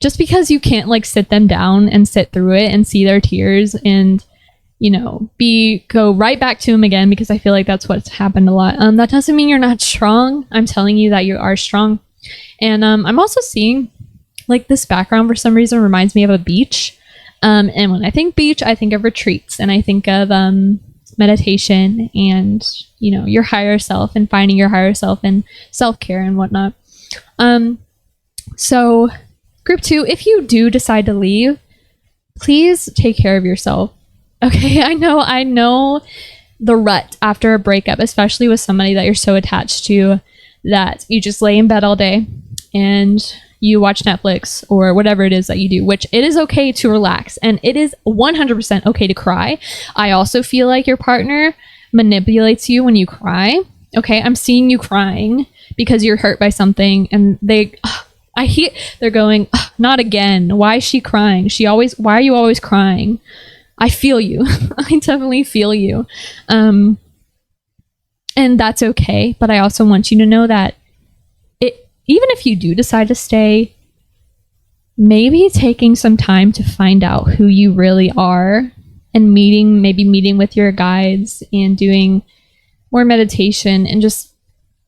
just because you can't sit them down and sit through it and see their tears and go right back to him again, because I feel like that's what's happened a lot. That doesn't mean you're not strong. I'm telling you that you are strong. And I'm also seeing this background for some reason reminds me of a beach. And when I think beach, I think of retreats, and I think of meditation and, your higher self and finding your higher self and self-care and whatnot. So group 2, if you do decide to leave, please take care of yourself. Okay, I know the rut after a breakup, especially with somebody that you're so attached to, that you just lay in bed all day and you watch Netflix or whatever it is that you do, which it is okay to relax, and it is 100% okay to cry. I also feel like your partner manipulates you when you cry. Okay, I'm seeing you crying because you're hurt by something, and they're going, not again. Why is she crying? Why are you always crying? I feel you. I definitely feel you. And that's okay. But I also want you to know that even if you do decide to stay, maybe taking some time to find out who you really are, and meeting with your guides and doing more meditation and just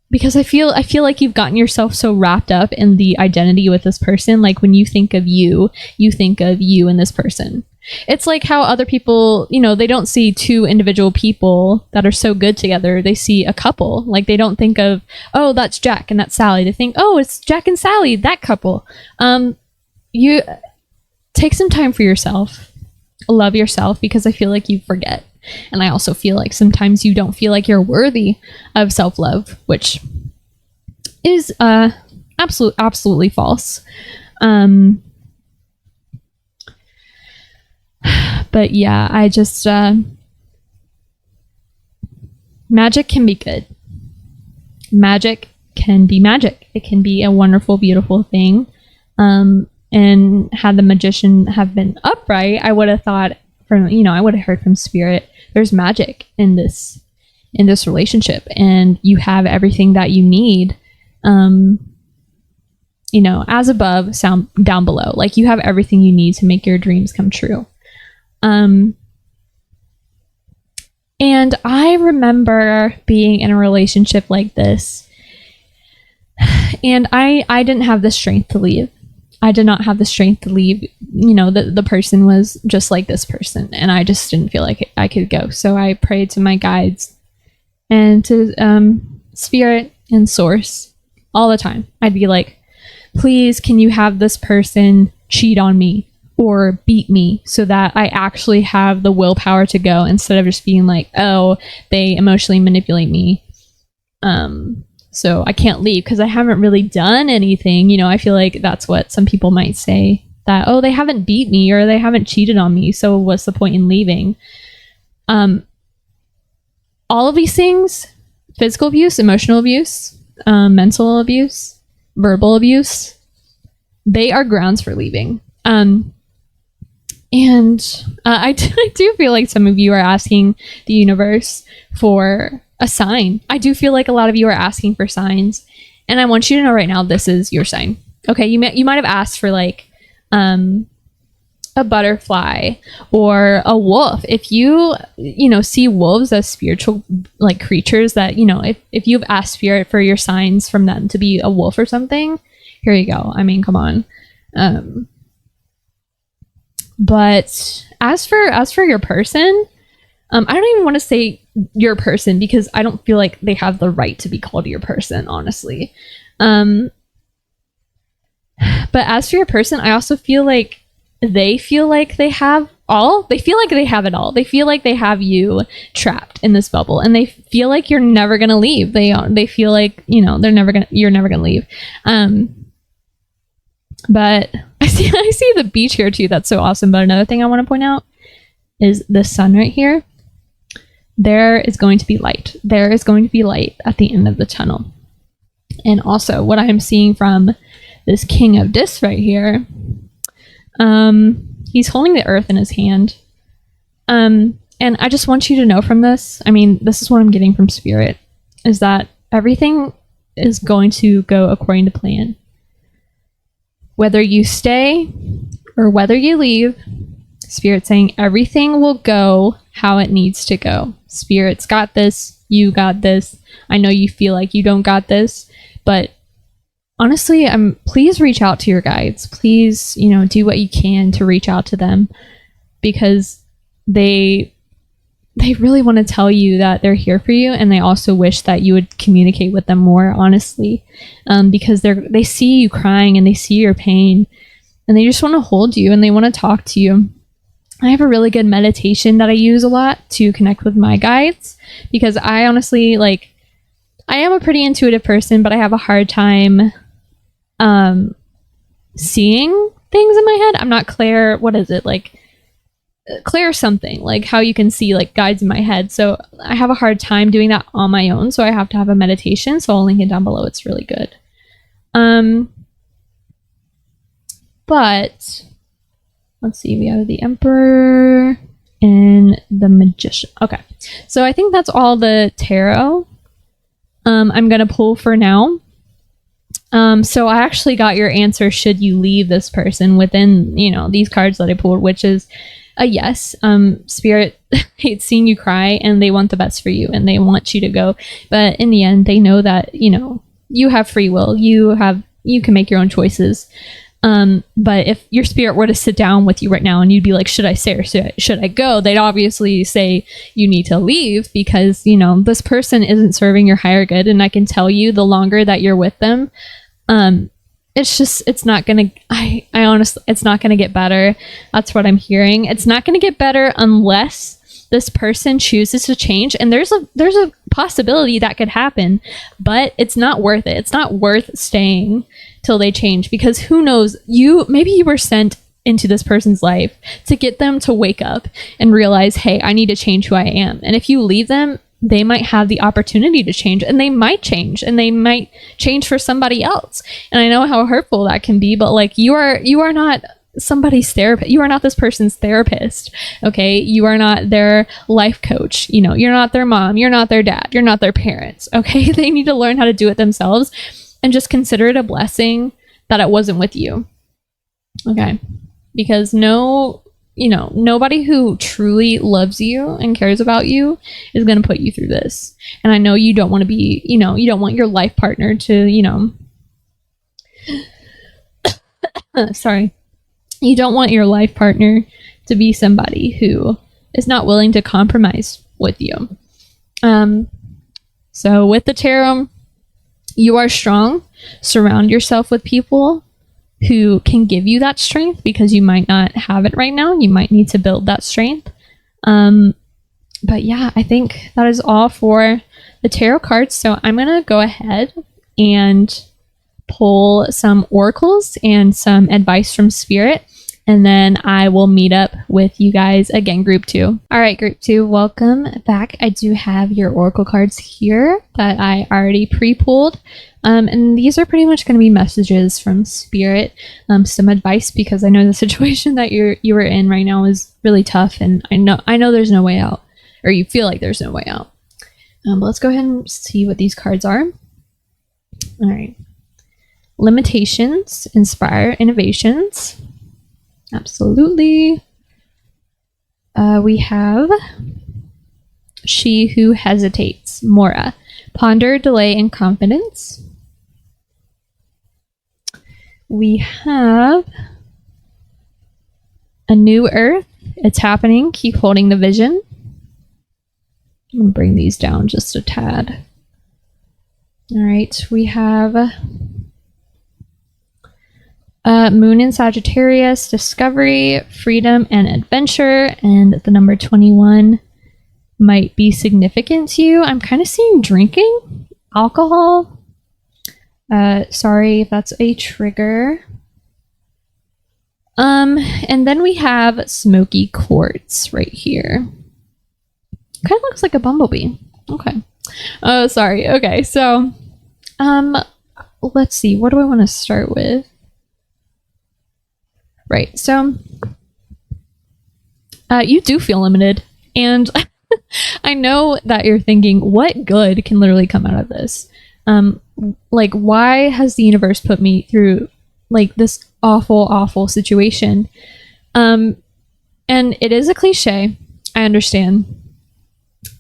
because I feel like you've gotten yourself so wrapped up in the identity with this person. Like when you think of you and this person. It's like how other people, you know, they don't see two individual people that are so good together. They see a couple. Like they don't think of, oh, that's Jack and that's Sally. They think, oh, it's Jack and Sally, that couple. You take some time for yourself. Love yourself, because I feel like you forget. And I also feel like sometimes you don't feel like you're worthy of self-love, which is absolutely false. But yeah, I just magic can be good. Magic can be magic. It can be a wonderful, beautiful thing. And had the magician have been upright, I would have thought I would have heard from spirit, there's magic in this relationship, and you have everything that you need. As above, sound down below. Like you have everything you need to make your dreams come true. And I remember being in a relationship like this, and I didn't have the strength to leave. I did not have the strength to leave. The person was just like this person, and I just didn't feel like I could go. So I prayed to my guides and to spirit and source all the time. I'd be like, please, can you have this person cheat on me or beat me so that I actually have the willpower to go, instead of just being like, oh, they emotionally manipulate me. So I can't leave because I haven't really done anything. I feel like that's what some people might say, that, oh, they haven't beat me or they haven't cheated on me, so what's the point in leaving? All of these things, physical abuse, emotional abuse, mental abuse, verbal abuse, they are grounds for leaving. I do feel like some of you are asking the universe for a sign. I do feel like a lot of you are asking for signs, and I want you to know right now, this is your sign. Okay, you might have asked for like a butterfly or a wolf. If you see wolves as spiritual like creatures, that if you've asked spirit for your signs from them to be a wolf or something, here you go. I mean, come on. But as for your person, I don't even want to say your person, because I don't feel like they have the right to be called your person, honestly. But as for your person, I also feel like they feel like they have it all. They feel like they have you trapped in this bubble, and they feel like you're never gonna leave. They feel like you're never gonna leave. But I see the beach here too. That's so awesome. But another thing I want to point out is the sun right here. There is going to be light. There is going to be light at the end of the tunnel. And also what I'm seeing from this King of Discs right here, he's holding the earth in his hand. And I just want you to know from this, this is what I'm getting from spirit, is that everything is going to go according to plan. Whether you stay or whether you leave, Spirit's saying everything will go how it needs to go. Spirit's got this. You got this. I know you feel like you don't got this, but honestly, please reach out to your guides. Please, do what you can to reach out to them, because they really want to tell you that they're here for you, and they also wish that you would communicate with them more honestly, because they see you crying and they see your pain, and they just want to hold you and they want to talk to you. I have a really good meditation that I use a lot to connect with my guides, because I honestly, I am a pretty intuitive person, but I have a hard time seeing things in my head. I'm not clear. What is it? Clear something, like how you can see guides in my head. So I have a hard time doing that on my own. So I have to have a meditation. So I'll link it down below. It's really good. But let's see. We have the Emperor and the Magician. Okay. So I think that's all the tarot I'm going to pull for now. So I actually got your answer, should you leave this person, within, these cards that I pulled, which is yes. Spirit hates seeing you cry, and they want the best for you, and they want you to go. But in the end, they know that, you know, you have free will. You can make your own choices. But if your spirit were to sit down with you right now and you'd be like, should I stay or should I go? They'd obviously say you need to leave, because, you know, this person isn't serving your higher good. And I can tell you, the longer that you're with them, it's not gonna, I honestly, it's not gonna get better. That's what I'm hearing. It's not gonna get better unless this person chooses to change. And there's a possibility that could happen, but it's not worth it. It's not worth staying till they change, because who knows, maybe you were sent into this person's life to get them to wake up and realize, hey, I need to change who I am. And if you leave them, they might have the opportunity to change, and they might change for somebody else. And I know how hurtful that can be, but like, you are not somebody's therapist. You are not this person's therapist. Okay. You are not their life coach. You know, you're not their mom. You're not their dad. You're not their parents. Okay. They need to learn how to do it themselves, and just consider it a blessing that it wasn't with you. Okay. Because nobody who truly loves you and cares about you is going to put you through this. And I know you don't want to be, you don't want your life partner to, sorry. You don't want your life partner to be somebody who is not willing to compromise with you. So with the tarot, you are strong. Surround yourself with people who can give you that strength, because you might not have it right now. You might need to build that strength. But yeah, I think that is all for the tarot cards. So I'm going to go ahead and pull some oracles and some advice from Spirit, and then I will meet up with you guys again, group 2. All right, group 2, welcome back. I do have your oracle cards here that I already pre-pulled. And these are pretty much going to be messages from Spirit, some advice, because I know the situation that you are in right now is really tough, and I know there's no way out, or you feel like there's no way out. But let's go ahead and see what these cards are. All right. Limitations inspire innovations. Absolutely. We have She Who Hesitates, Mora. Ponder, delay, and confidence. We have A New Earth. It's happening. Keep holding the vision. I'm going to bring these down just a tad. All right. We have Moon in Sagittarius, discovery, freedom, and adventure. And the number 21 might be significant to you. I'm kind of seeing drinking, alcohol. Sorry if that's a trigger. And then we have smoky quartz right here. Kind of looks like a bumblebee. Okay. Oh, sorry. Okay, so let's see. What do I want to start with? Right. So you do feel limited, and I know that you're thinking, what good can literally come out of this? Like, why has the universe put me through like this awful situation? And it is a cliche, I understand.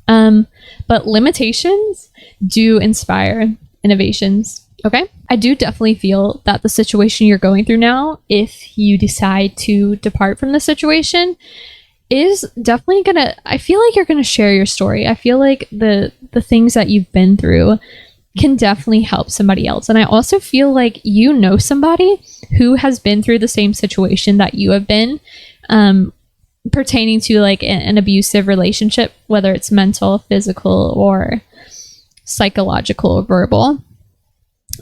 But limitations do inspire innovations. Okay. I do definitely feel that the situation you're going through now, if you decide to depart from the situation, is definitely I feel like you're gonna share your story. I feel like the things that you've been through can definitely help somebody else. And I also feel like you know somebody who has been through the same situation that you have been, pertaining to like an abusive relationship, whether it's mental, physical, or psychological or verbal.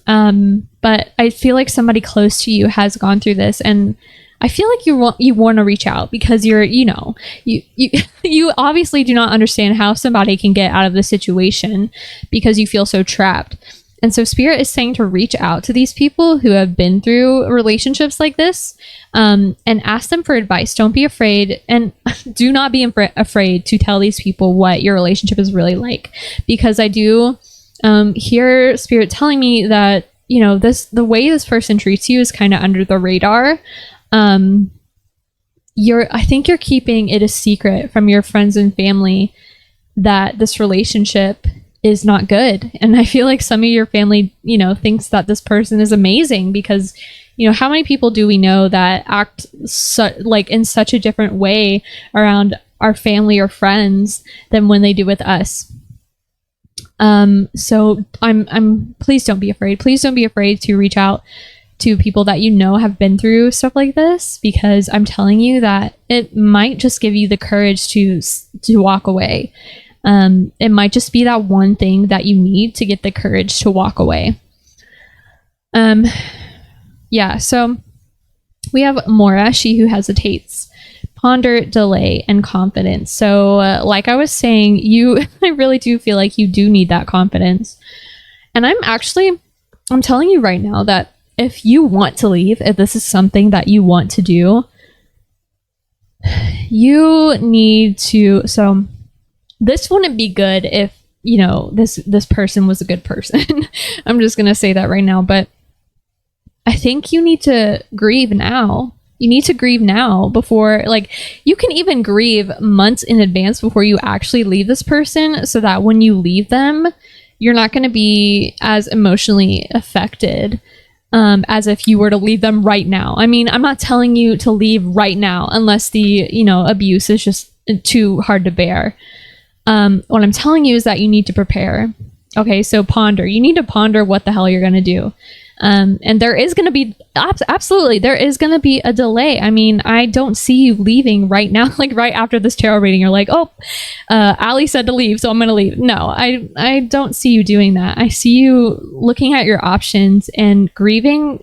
But I feel like somebody close to you has gone through this, and I feel like you want to reach out, because you obviously do not understand how somebody can get out of the situation because you feel so trapped. And so Spirit is saying to reach out to these people who have been through relationships like this, and ask them for advice. Don't be afraid, and do not be afraid to tell these people what your relationship is really like, because I do hear Spirit telling me that, the way this person treats you is kind of under the radar. I think you're keeping it a secret from your friends and family that this relationship is not good. And I feel like some of your family, thinks that this person is amazing because, how many people do we know that act in such a different way around our family or friends than when they do with us? So please don't be afraid. Please don't be afraid to reach out to people that have been through stuff like this, because I'm telling you that it might just give you the courage to walk away. It might just be that one thing that you need to get the courage to walk away. So we have Mora, she who hesitates, ponder, delay, and confidence. So like I was saying, I really do feel like you do need that confidence. And I'm telling you right now that if you want to leave, if this is something that you want to do, you need to. So this wouldn't be good if, this person was a good person. I'm just going to say that right now. But I think you need to grieve now. You need to grieve now before, you can even grieve months in advance before you actually leave this person, so that when you leave them, you're not going to be as emotionally affected as if you were to leave them right now. I mean, I'm not telling you to leave right now unless the, abuse is just too hard to bear. What I'm telling you is that you need to prepare. Okay, so ponder. You need to ponder what the hell you're going to do. And there is going to be, absolutely, there is going to be a delay. I mean, I don't see you leaving right now, right after this tarot reading. You're like, Ali said to leave, so I'm going to leave. No, I don't see you doing that. I see you looking at your options and grieving,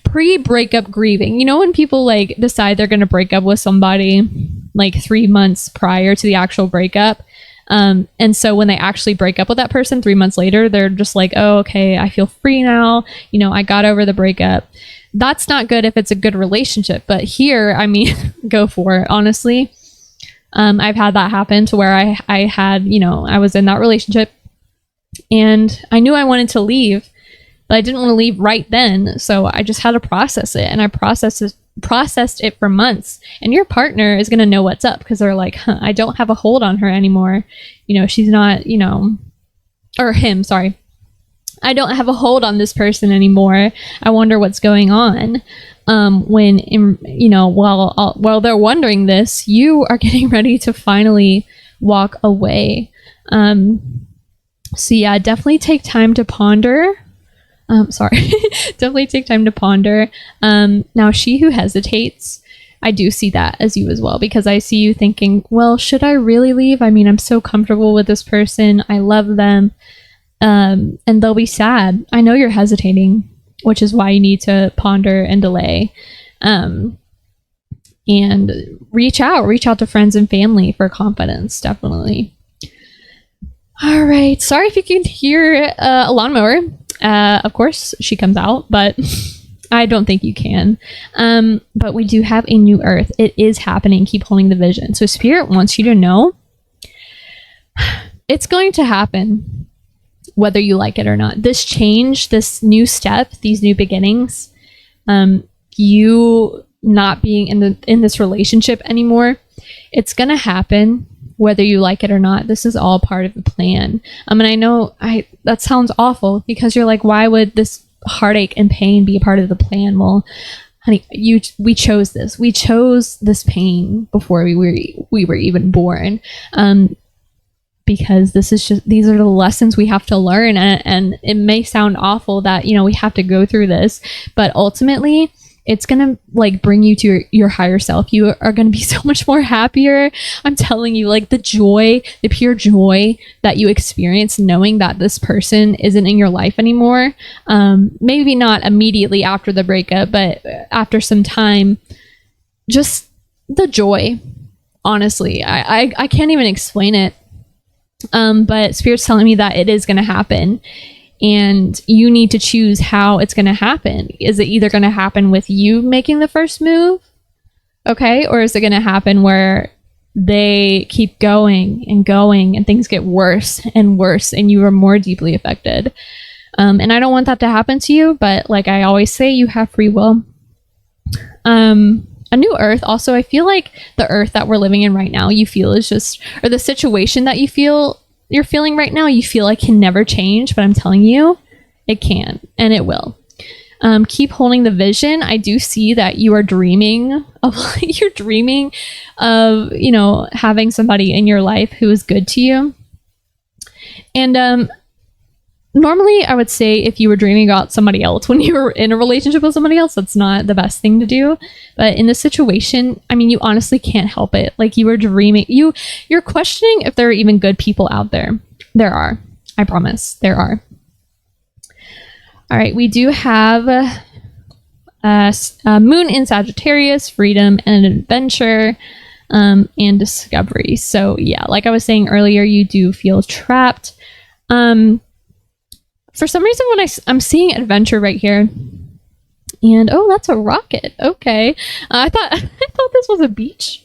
pre-breakup grieving. When people decide they're going to break up with somebody 3 months prior to the actual breakup. And so when they actually break up with that person 3 months later, they're just like, oh, okay, I feel free now. I got over the breakup. That's not good if it's a good relationship. But here, I mean, go for it. Honestly, I've had that happen to where I had, I was in that relationship and I knew I wanted to leave, but I didn't want to leave right then. So I just had to process it, and I processed it for months. And your partner is going to know what's up, because they're like, I don't have a hold on her anymore. She's not, or him, sorry. I don't have a hold on this person anymore. I wonder what's going on. While they're wondering this, you are getting ready to finally walk away. So yeah, definitely take time to ponder. Definitely take time to ponder. Now, she who hesitates, I do see that as you as well, because I see you thinking, well, should I really leave? I mean, I'm so comfortable with this person. I love them. And they'll be sad. I know you're hesitating, which is why you need to ponder and delay. And reach out to friends and family for confidence, definitely. All right. Sorry if you can hear a lawnmower. Of course she comes out, but I don't think you can. But we do have a new earth. It is happening. Keep holding the vision. So Spirit wants you to know it's going to happen, whether you like it or not. This change, this new step, these new beginnings, you not being in this relationship anymore, it's going to happen whether you like it or not. This is all part of the plan. And I know that sounds awful, because you're like, why would this heartache and pain be a part of the plan? Well, honey, we chose this. We chose this pain before we were even born. Because these are the lessons we have to learn. And it may sound awful that, we have to go through this, but ultimately it's going to bring you to your higher self. You are going to be so much more happier. I'm telling you, the joy, the pure joy that you experience knowing that this person isn't in your life anymore. Maybe not immediately after the breakup, but after some time, just the joy, honestly, I can't even explain it. But Spirit's telling me that it is going to happen. And you need to choose how it's going to happen. Is it either going to happen with you making the first move? Okay. Or is it going to happen where they keep going and things get worse and worse and you are more deeply affected? And I don't want that to happen to you, but like I always say, you have free will. a new earth. Also, I feel like the earth that we're living in right now, you feel is just, or the situation that you're feeling right now, you feel like can never change, but I'm telling you, it can, and it will. Keep holding the vision. I do see that you are dreaming of, you know, having somebody in your life who is good to you. And normally I would say if you were dreaming about somebody else when you were in a relationship with somebody else, that's not the best thing to do. But in this situation, I mean, you honestly can't help it. Like, you were dreaming, you're questioning if there are even good people out there. There are. I promise. There are. All right, we do have Moon in Sagittarius, freedom and adventure, and discovery. So yeah, like I was saying earlier, you do feel trapped. For some reason, when I'm seeing adventure right here, and oh, that's a rocket. Okay, I thought this was a beach.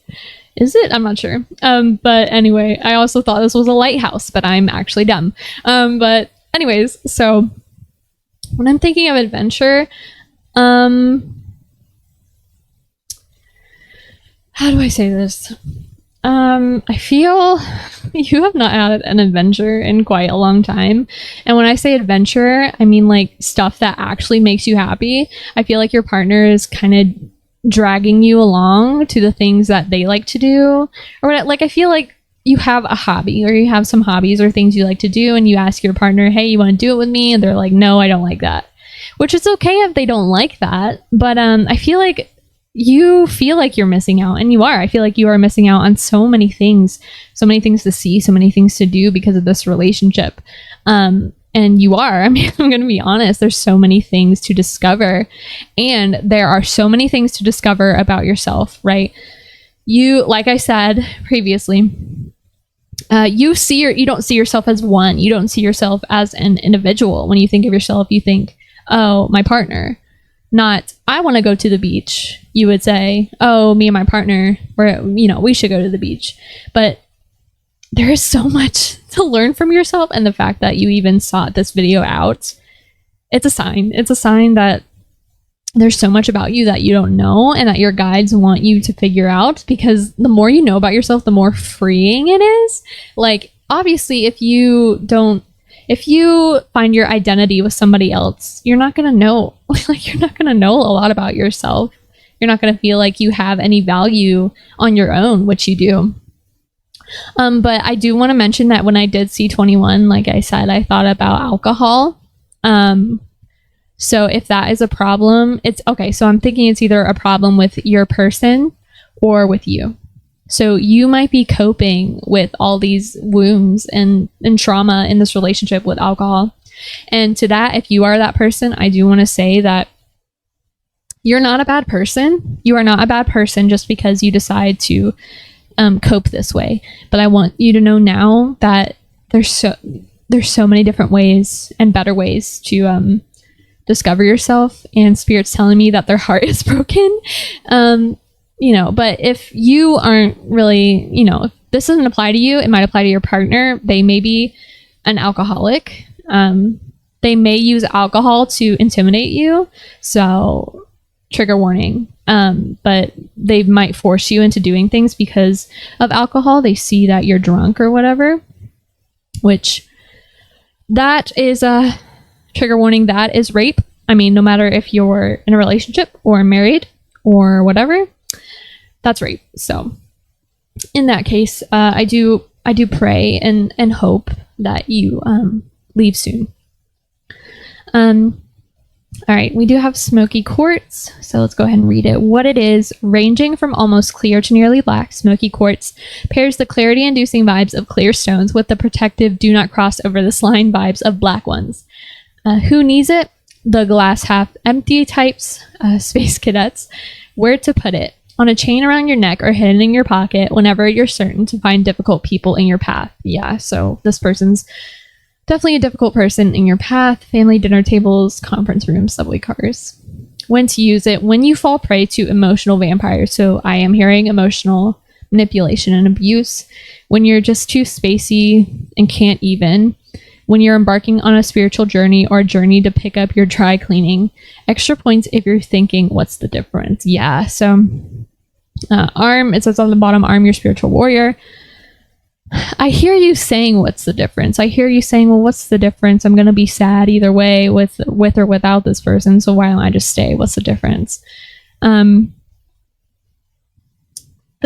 Is it? I'm not sure. But anyway, I also thought this was a lighthouse, but I'm actually dumb. But anyways, so when I'm thinking of adventure, how do I say this? I feel you have not had an adventure in quite a long time. And when I say adventure, I mean like stuff that actually makes you happy. I feel like your partner is kind of dragging you along to the things that they like to do. Or like, I feel like you have a hobby, or you have some hobbies or things you like to do, and you ask your partner, hey, you want to do it with me? And they're like, no, I don't like that. Which is okay if they don't like that. But I feel like you feel like you're missing out, and you are. I feel like you are missing out on so many things to see, so many things to do because of this relationship. And you are. I mean, I'm going to be honest. There's so many things to discover, and there are so many things to discover about yourself, right? You, like I said previously, you don't see yourself as one. You don't see yourself as an individual. When you think of yourself, you think, oh, my partner. Not, I want to go to the beach. You would say, oh, me and my partner, we should go to the beach. But there is so much to learn from yourself, and the fact that you even sought this video out, it's a sign. It's a sign that there's so much about you that you don't know, and that your guides want you to figure out, because the more you know about yourself, the more freeing it is. Like, obviously, if you find your identity with somebody else, you're not going to know, you're not going to know a lot about yourself. You're not going to feel like you have any value on your own, which you do. But I do want to mention that when I did see 21, like I said, I thought about alcohol. So if that is a problem, it's okay. So I'm thinking it's either a problem with your person or with you. So you might be coping with all these wounds and trauma in this relationship with alcohol. And to that, if you are that person, I do want to say that you're not a bad person. You are not a bad person just because you decide to cope this way. But I want you to know now that there's so many different ways and better ways to discover yourself. And Spirit's telling me that their heart is broken. But if you aren't really, if this doesn't apply to you, it might apply to your partner. They may be an alcoholic. They may use alcohol to intimidate you. So trigger warning. But they might force you into doing things because of alcohol. They see that you're drunk or whatever, which that is a trigger warning. That is rape. I mean, no matter if you're in a relationship or married or whatever, that's rape. So in that case, I do pray and hope that you leave soon. All right, we do have smoky quartz, so let's go ahead and read it. What it is: ranging from almost clear to nearly black, smoky quartz pairs the clarity-inducing vibes of clear stones with the protective do not cross over this line vibes of black ones. Who needs it? The glass half empty types, space cadets. Where to put it? On a chain around your neck or hidden in your pocket whenever you're certain to find difficult people in your path. Yeah, so this person's definitely a difficult person in your path. Family dinner tables, conference rooms, subway cars. When to use it? When you fall prey to emotional vampires. So I am hearing emotional manipulation and abuse. When you're just too spacey and can't even. When you're embarking on a spiritual journey or a journey to pick up your dry cleaning. Extra points if you're thinking, what's the difference? Yeah, so arm, it says on the bottom, arm your spiritual warrior. I hear you saying, what's the difference? I hear you saying, well, what's the difference? I'm going to be sad either way with or without this person. So why don't I just stay? What's the difference? The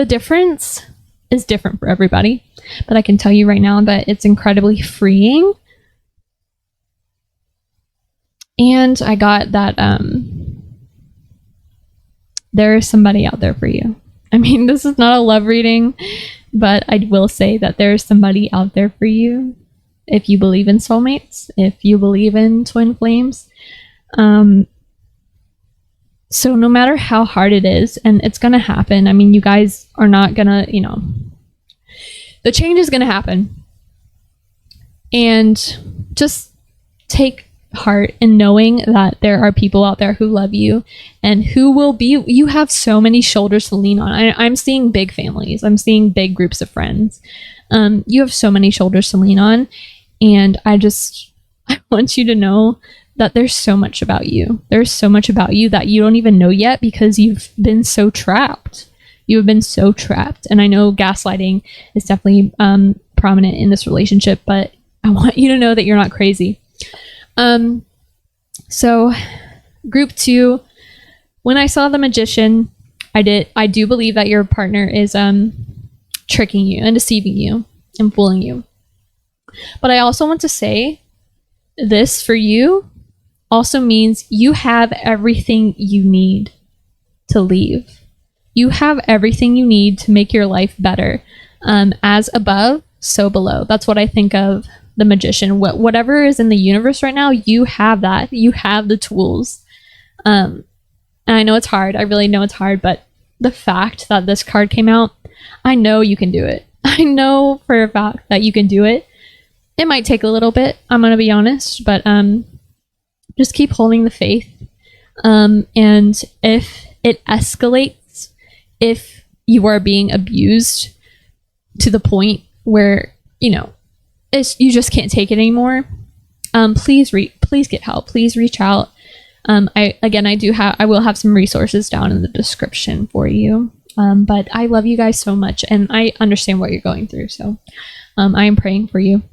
difference is different for everybody, but I can tell you right now that it's incredibly freeing. And I got that there is somebody out there for you. I mean, this is not a love reading, but I will say that there is somebody out there for you. If you believe in soulmates, if you believe in twin flames. So no matter how hard it is, and it's going to happen. I mean, you guys are not going to, the change is going to happen. And just take heart in knowing that there are people out there who love you and who will be, you have so many shoulders to lean on. I'm seeing big families. I'm seeing big groups of friends. You have so many shoulders to lean on. And I want you to know that there's so much about you. There's so much about you that you don't even know yet because you've been so trapped. You have been so trapped. And I know gaslighting is definitely prominent in this relationship, but I want you to know that you're not crazy. So group 2, when I saw the Magician, I do believe that your partner is tricking you and deceiving you and fooling you. But I also want to say this for you also means you have everything you need to leave. You have everything you need to make your life better. As above, so below. That's what I think of the Magician. Whatever is in the universe right now, you have that. You have the tools. And I know it's hard. I really know it's hard, but the fact that this card came out, I know you can do it. I know for a fact that you can do it. It might take a little bit, I'm going to be honest, but just keep holding the faith. And if it escalates, if you are being abused to the point where, you just can't take it anymore, please get help. Please reach out. I will have some resources down in the description for you. But I love you guys so much, and I understand what you're going through. So I am praying for you.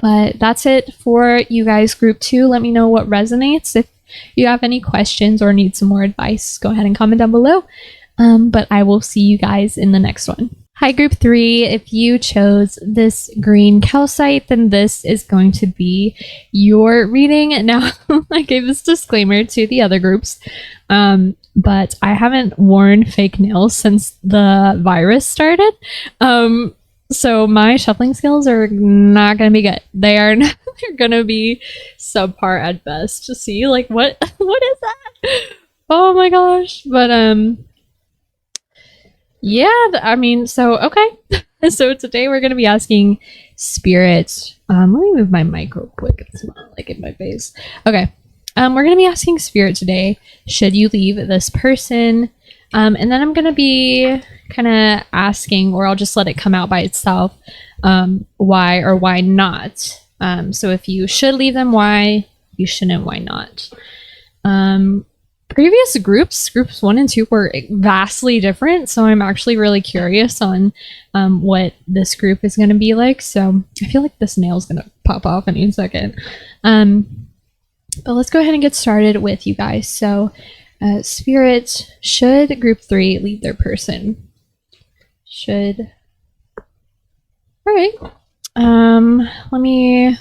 But that's it for you guys, group 2. Let me know what resonates. If you have any questions or need some more advice, go ahead and comment down below. But I will see you guys in the next one. Hi, group 3. If you chose this green calcite, then this is going to be your reading. Now, I gave this disclaimer to the other groups, but I haven't worn fake nails since the virus started. So my shuffling skills are not going to be good. They're going to be subpar at best. To see, like, what is that? Oh my gosh. But, yeah, okay. So today we're going to be asking Spirit. Let me move my mic real quick. It's not like in my face. Okay. We're going to be asking Spirit today, should you leave this person? And then I'm going to be kind of asking, or I'll just let it come out by itself, why or why not. So if you should leave them, why? You shouldn't, why not? Previous groups 1 and 2 were vastly different, so I'm actually really curious on what this group is going to be like. So I feel like this nail is going to pop off any second. But let's go ahead and get started with you guys. So Spirit, should group 3 leave their person? Should. All right. Let me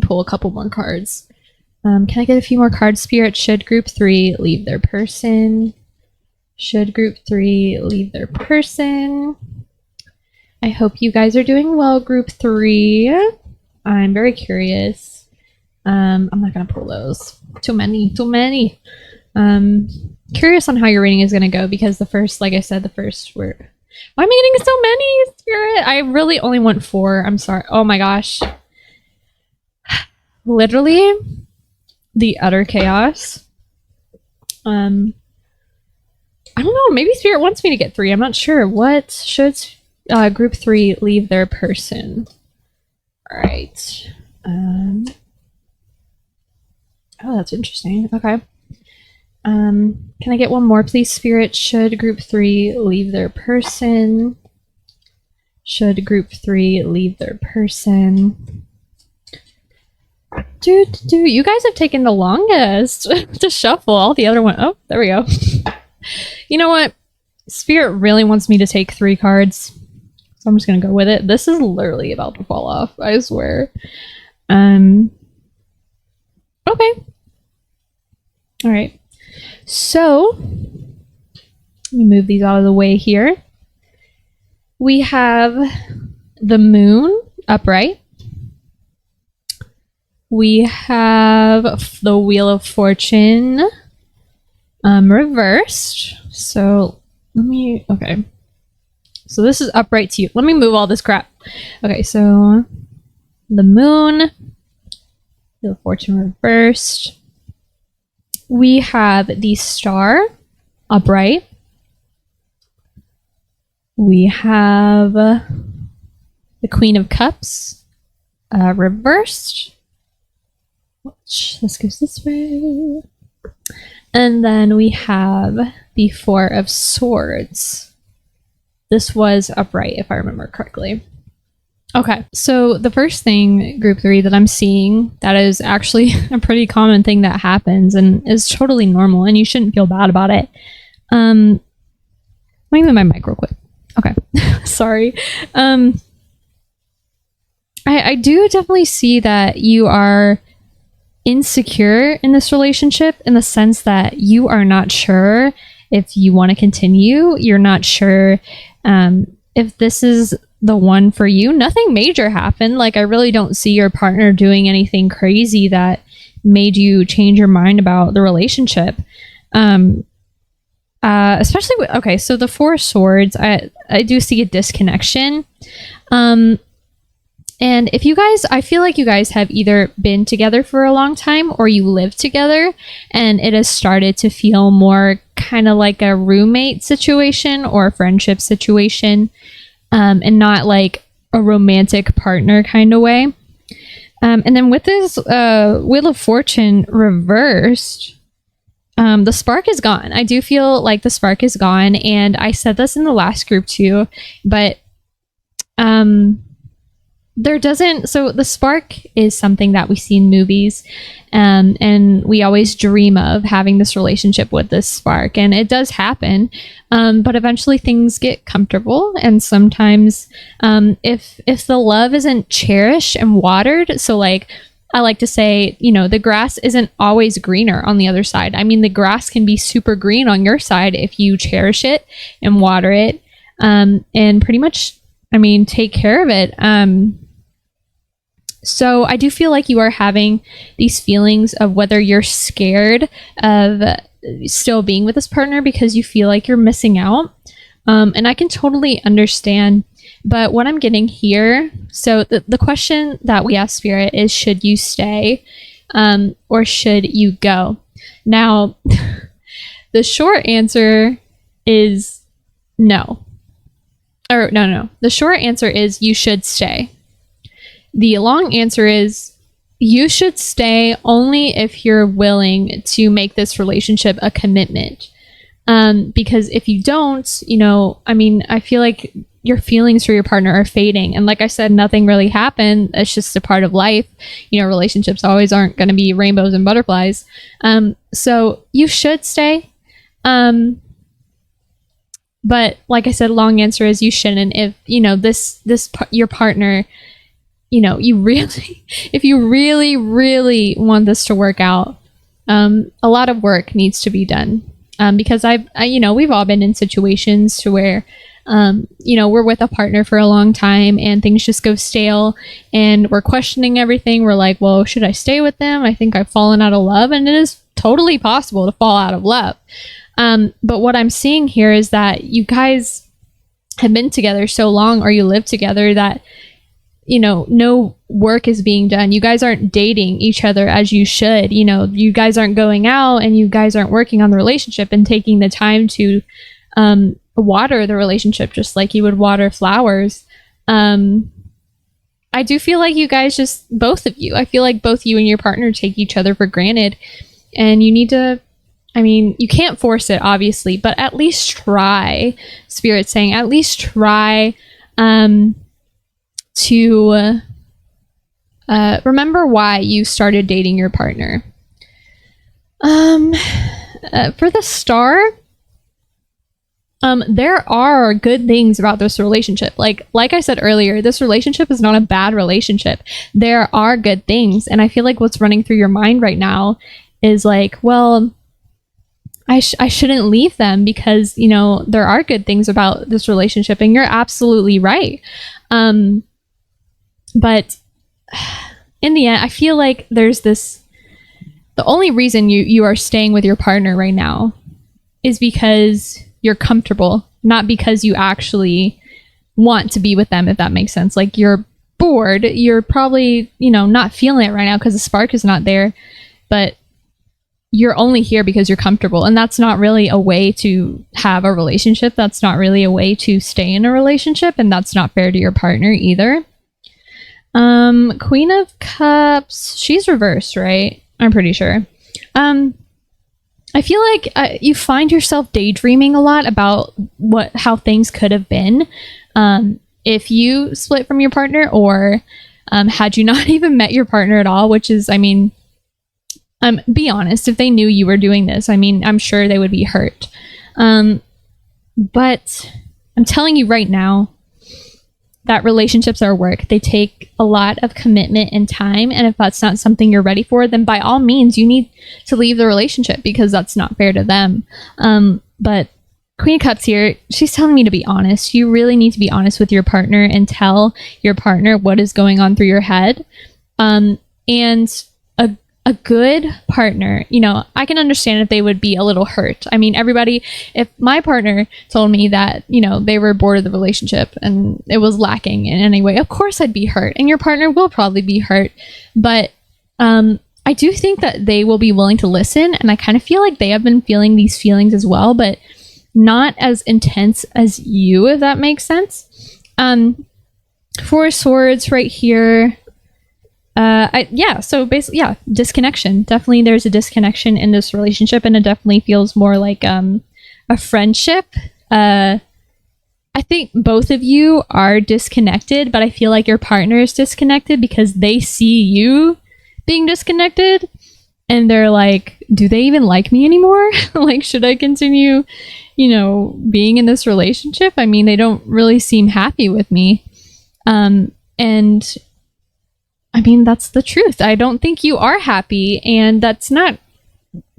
pull a couple more cards. Can I get a few more cards, Spirit? Should group 3 leave their person? Should group 3 leave their person? I hope you guys are doing well, group 3. I'm very curious. I'm not going to pull those. Too many. Curious on how your reading is going to go, because the first, like I said, the first were... Why am I getting so many, Spirit? I really only want 4. I'm sorry. Oh my gosh. Literally... the utter chaos. I don't know, maybe Spirit wants me to get 3. I'm not sure. What should group 3 leave their person? All right. Oh, that's interesting. Okay. Can I get one more, please, Spirit? Should group 3 leave their person? Should group 3 leave their person? You guys have taken the longest to shuffle. All the other one. Oh, there we go. You know what? Spirit really wants me to take 3 cards, so I'm just gonna go with it. This is literally about to fall off, I swear. Okay. All right. So let me move these out of the way here. We have the moon upright. We have the Wheel of Fortune reversed. So okay. So this is upright to you. Let me move all this crap. Okay, so the moon, Wheel of Fortune reversed. We have the star upright. We have the Queen of Cups reversed. This goes this way. And then we have the Four of Swords. This was upright, if I remember correctly. Okay, so the first thing, group 3, that I'm seeing that is actually a pretty common thing that happens and is totally normal, and you shouldn't feel bad about it. Let me move my mic real quick. Okay, sorry. I do definitely see that you are insecure in this relationship, in the sense that you are not sure if you want to continue. You're not sure if this is the one for you. Nothing major happened. Like, I really don't see your partner doing anything crazy that made you change your mind about the relationship. Especially with, okay, so the Four of Swords, I do see a disconnection. And if you guys, I feel like you guys have either been together for a long time or you live together, and it has started to feel more kind of like a roommate situation or a friendship situation, and not like a romantic partner kind of way. And then with this Wheel of Fortune reversed, the spark is gone. I do feel like the spark is gone, and I said this in the last group too, but so the spark is something that we see in movies, and we always dream of having this relationship with this spark, and it does happen, but eventually things get comfortable, and sometimes if the love isn't cherished and watered, so like I like to say, you know, the grass isn't always greener on the other side. I mean, the grass can be super green on your side if you cherish it and water it, and pretty much, I mean, take care of it. So I do feel like you are having these feelings of whether you're scared of still being with this partner because you feel like you're missing out. And I can totally understand. But what I'm getting here, so the question that we ask Spirit is, should you stay or should you go? Now, the short answer is no. Or no. The short answer is you should stay. The long answer is you should stay only if you're willing to make this relationship a commitment. Because if you don't, you know, I mean, I feel like your feelings for your partner are fading. And like I said, nothing really happened. It's just a part of life. You know, relationships always aren't going to be rainbows and butterflies. So you should stay. But like I said, long answer is you shouldn't. If, you know, your partner, you know, if you really want this to work out, a lot of work needs to be done. Because you know, we've all been in situations to where, you know, we're with a partner for a long time and things just go stale and we're questioning everything. We're like, well, should I stay with them? I think I've fallen out of love, and it is totally possible to fall out of love. But what I'm seeing here is that you guys have been together so long, or you live together, that, you know, no work is being done. You guys aren't dating each other as you should. You know, you guys aren't going out and you guys aren't working on the relationship and taking the time to water the relationship just like you would water flowers. I do feel like you guys both of you, I feel like both you and your partner take each other for granted, and you need to I mean, you can't force it, obviously, but at least try. Spirit's saying, at least try to remember why you started dating your partner. For the star, there are good things about this relationship. Like I said earlier, this relationship is not a bad relationship. There are good things. And I feel like what's running through your mind right now is like, well, I shouldn't leave them because, you know, there are good things about this relationship, and you're absolutely right. But in the end, I feel like there's this, the only reason you are staying with your partner right now is because you're comfortable, not because you actually want to be with them, if that makes sense. Like, you're bored, you're probably, you know, not feeling it right now because the spark is not there, but you're only here because you're comfortable. And that's not really a way to have a relationship. That's not really a way to stay in a relationship. And that's not fair to your partner either. Queen of Cups, she's reversed, right? I'm pretty sure. I feel like you find yourself daydreaming a lot about how things could have been if you split from your partner, or had you not even met your partner at all, which is, I mean, be honest, if they knew you were doing this, I mean, I'm sure they would be hurt. But I'm telling you right now that relationships are work. They take a lot of commitment and time. And if that's not something you're ready for, then by all means, you need to leave the relationship because that's not fair to them. But Queen of Cups here, she's telling me to be honest. You really need to be honest with your partner and tell your partner what is going on through your head. And a good partner, you know, I can understand if they would be a little hurt. I mean, everybody, if my partner told me that, you know, they were bored of the relationship and it was lacking in any way, of course I'd be hurt, and your partner will probably be hurt. But I do think that they will be willing to listen, and I kind of feel like they have been feeling these feelings as well, but not as intense as you, if that makes sense. Four of Swords right here. So basically, yeah, disconnection. Definitely there's a disconnection in this relationship, and it definitely feels more like a friendship. I think both of you are disconnected, but I feel like your partner is disconnected because they see you being disconnected, and they're like, do they even like me anymore? Like, should I continue, you know, being in this relationship? I mean, they don't really seem happy with me. And I mean, that's the truth. I don't think you are happy, and that's not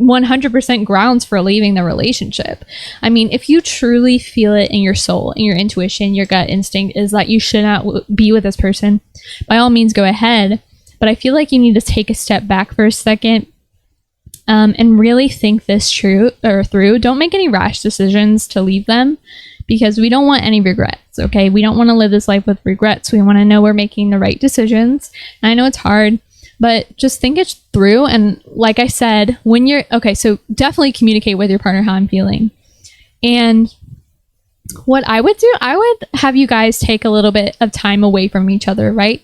100% grounds for leaving the relationship. I mean, if you truly feel it in your soul, in your intuition, your gut instinct is that you should not be with this person, by all means go ahead. But I feel like you need to take a step back for a second and really think this through. Don't make any rash decisions to leave them, because we don't want any regrets, okay? We don't want to live this life with regrets. We want to know we're making the right decisions. And I know it's hard, but just think it through. And like I said, when you're, okay, so definitely communicate with your partner how I'm feeling. And what I would do, I would have you guys take a little bit of time away from each other, right?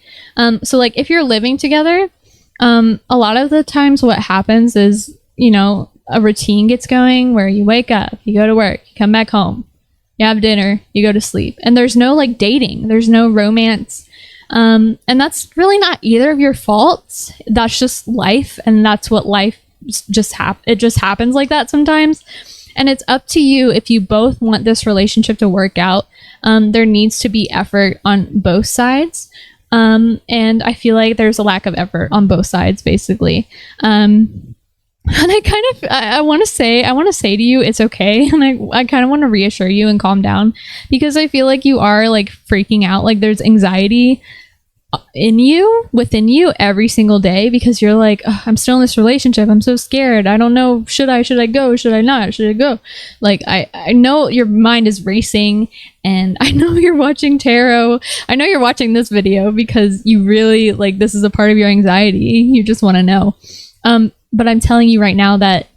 So like if you're living together, a lot of the times what happens is, you know, a routine gets going where you wake up, you go to work, you come back home, you have dinner, you go to sleep, and there's no like dating, there's no romance. And that's really not either of your faults. That's just life, and that's what life it just happens like that sometimes. And it's up to you if you both want this relationship to work out. There needs to be effort on both sides. And I feel like there's a lack of effort on both sides, basically. And I want to say to you, it's okay. And I kind of want to reassure you and calm down, because I feel like you are like freaking out. Like there's anxiety within you every single day, because you're like, oh, I'm still in this relationship. I'm so scared. I don't know. Should I go? Should I not? Should I go? Like, I know your mind is racing, and I know you're watching tarot. I know you're watching this video because you really like, this is a part of your anxiety. You just want to know. But I'm telling you right now that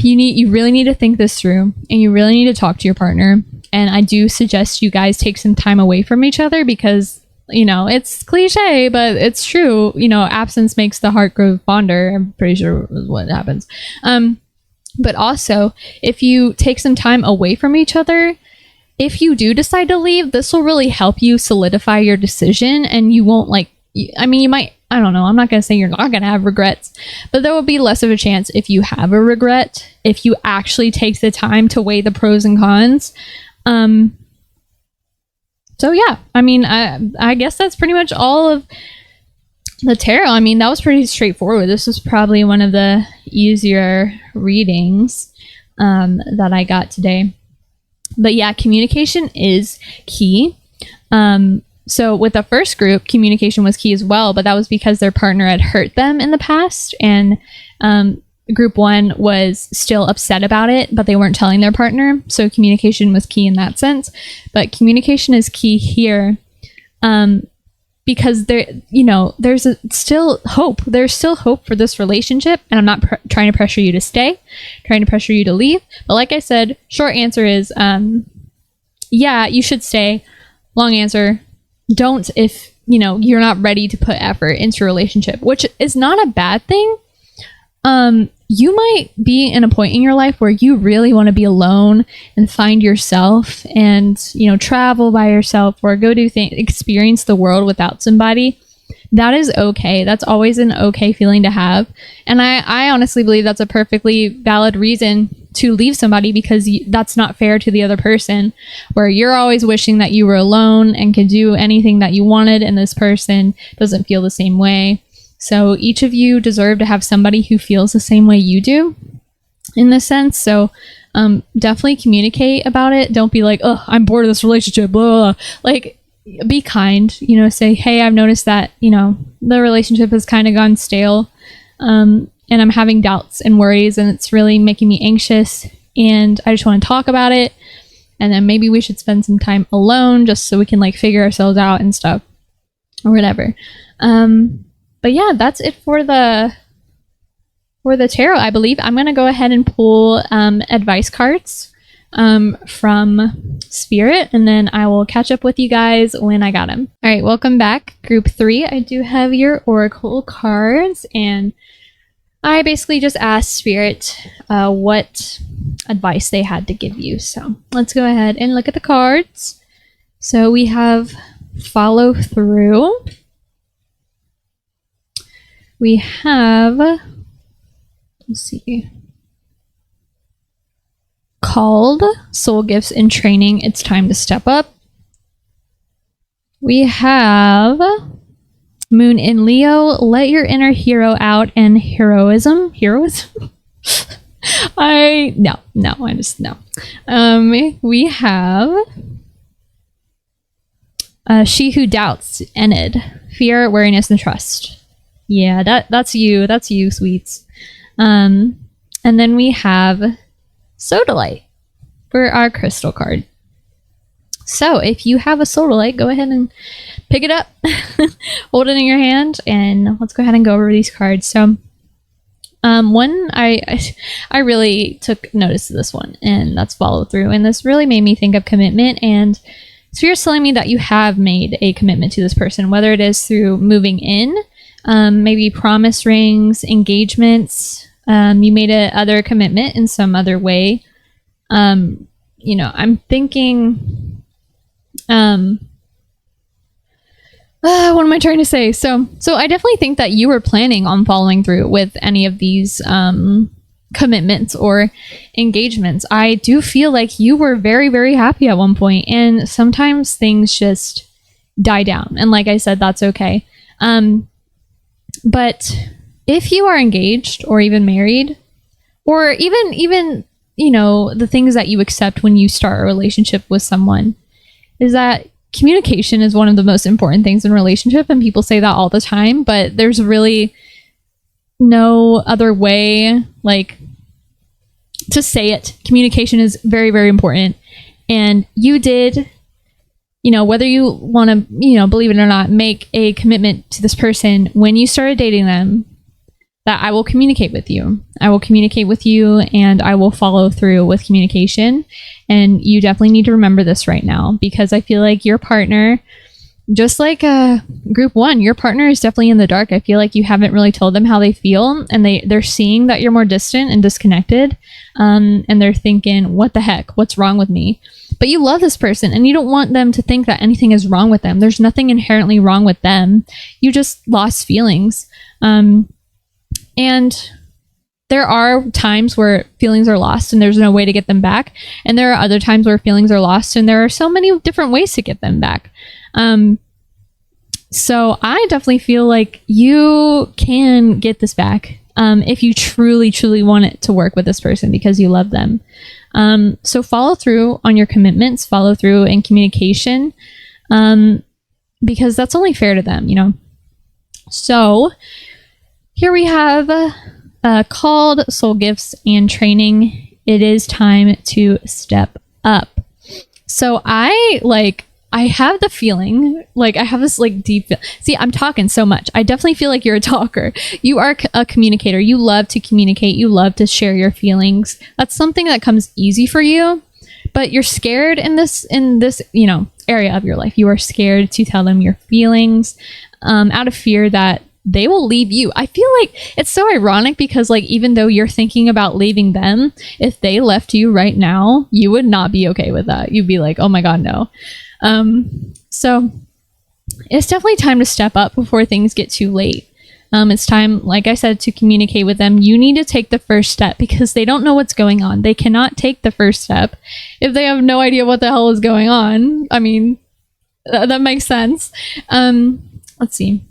you really need to think this through, and you really need to talk to your partner. And I do suggest you guys take some time away from each other, because, you know, it's cliche, but it's true. You know, absence makes the heart grow fonder. I'm pretty sure is what happens. But also, if you take some time away from each other, if you do decide to leave, this will really help you solidify your decision, and you won't you might, I don't know, I'm not going to say you're not going to have regrets, but there will be less of a chance if you have a regret, if you actually take the time to weigh the pros and cons. So yeah, I guess that's pretty much all of the tarot. That was pretty straightforward. This was probably one of the easier readings that I got today. But yeah, communication is key. So with the first group, communication was key as well, but that was because their partner had hurt them in the past, and group 1 was still upset about it, but they weren't telling their partner. So communication was key in that sense. But communication is key here because there's still hope. There's still hope for this relationship, and I'm not trying to pressure you to stay, trying to pressure you to leave. But like I said, short answer is yeah, you should stay. Long answer, don't if you're not ready to put effort into a relationship, which is not a bad thing. You might be in a point in your life where you really want to be alone and find yourself and, travel by yourself or go do things, experience the world without somebody. That is okay. That's always an okay feeling to have. And I honestly believe that's a perfectly valid reason to leave somebody, because that's not fair to the other person, where you're always wishing that you were alone and could do anything that you wanted, and this person doesn't feel the same way. So each of you deserve to have somebody who feels the same way you do in this sense. So definitely communicate about it. Don't be like, oh, I'm bored of this relationship, blah, blah, blah. Be kind, say, hey, I've noticed that, the relationship has kind of gone stale, and I'm having doubts and worries, and it's really making me anxious, and I just want to talk about it. And then maybe we should spend some time alone just so we can figure ourselves out and stuff or whatever. But yeah, that's it for the tarot, I believe. I'm going to go ahead and pull advice cards from Spirit, and then I will catch up with you guys when I got them. All right, welcome back, group 3. I do have your oracle cards, and I basically just asked Spirit what advice they had to give you. So let's go ahead and look at the cards. So we have follow through. We have, let's see, called, soul gifts and training. It's time to step up. We have Moon in Leo, let your inner hero out, and heroism. We have she who doubts, Enid, fear, wariness, and trust. Yeah, that's you, sweets. And then we have Sodalite for our crystal card. So if you have a Sodalite, go ahead and pick it up, hold it in your hand, and let's go ahead and go over these cards. So one, I really took notice of this one, and that's follow through. And this really made me think of commitment, and Spirit's telling me that you have made a commitment to this person, whether it is through moving in, maybe promise rings, engagements, you made a other commitment in some other way. I'm thinking, what am I trying to say? So I definitely think that you were planning on following through with any of these commitments or engagements. I do feel like you were very, very happy at one point, and sometimes things just die down. And like I said, that's okay. But if you are engaged or even married, or even the things that you accept when you start a relationship with someone, is that communication is one of the most important things in a relationship, and people say that all the time, but there's really no other way to say it. Communication is very, very important, and you did, whether you want to, believe it or not, make a commitment to this person when you started dating them, that I will communicate with you. I will communicate with you, and I will follow through with communication. And you definitely need to remember this right now, because I feel like your partner just like group one, your partner is definitely in the dark. I feel like you haven't really told them how they feel, and they're seeing that you're more distant and disconnected, and they're thinking, what the heck, what's wrong with me? But you love this person, and you don't want them to think that anything is wrong with them. There's nothing inherently wrong with them. You just lost feelings. And there are times where feelings are lost and there's no way to get them back. And there are other times where feelings are lost and there are so many different ways to get them back. So I definitely feel like you can get this back if you truly, truly want it to work with this person because you love them. So follow through on your commitments, follow through in communication, because that's only fair to them, you know? So here we have called Soul Gifts and Training. It is time to step up. So I have the feeling, like I have this like deep see, I'm talking so much. I definitely feel like you're a talker. You are a communicator. You love to communicate. You love to share your feelings. That's something that comes easy for you, but you're scared in this, you know, area of your life. You are scared to tell them your feelings, out of fear that they will leave you. I feel like it's so ironic because like, even though you're thinking about leaving them, if they left you right now, you would not be okay with that. You'd be like, oh my God, no. So it's definitely time to step up before things get too late. It's time, like I said, to communicate with them. You need to take the first step because they don't know what's going on. They cannot take the first step if they have no idea what the hell is going on. I mean, that makes sense. Let's see.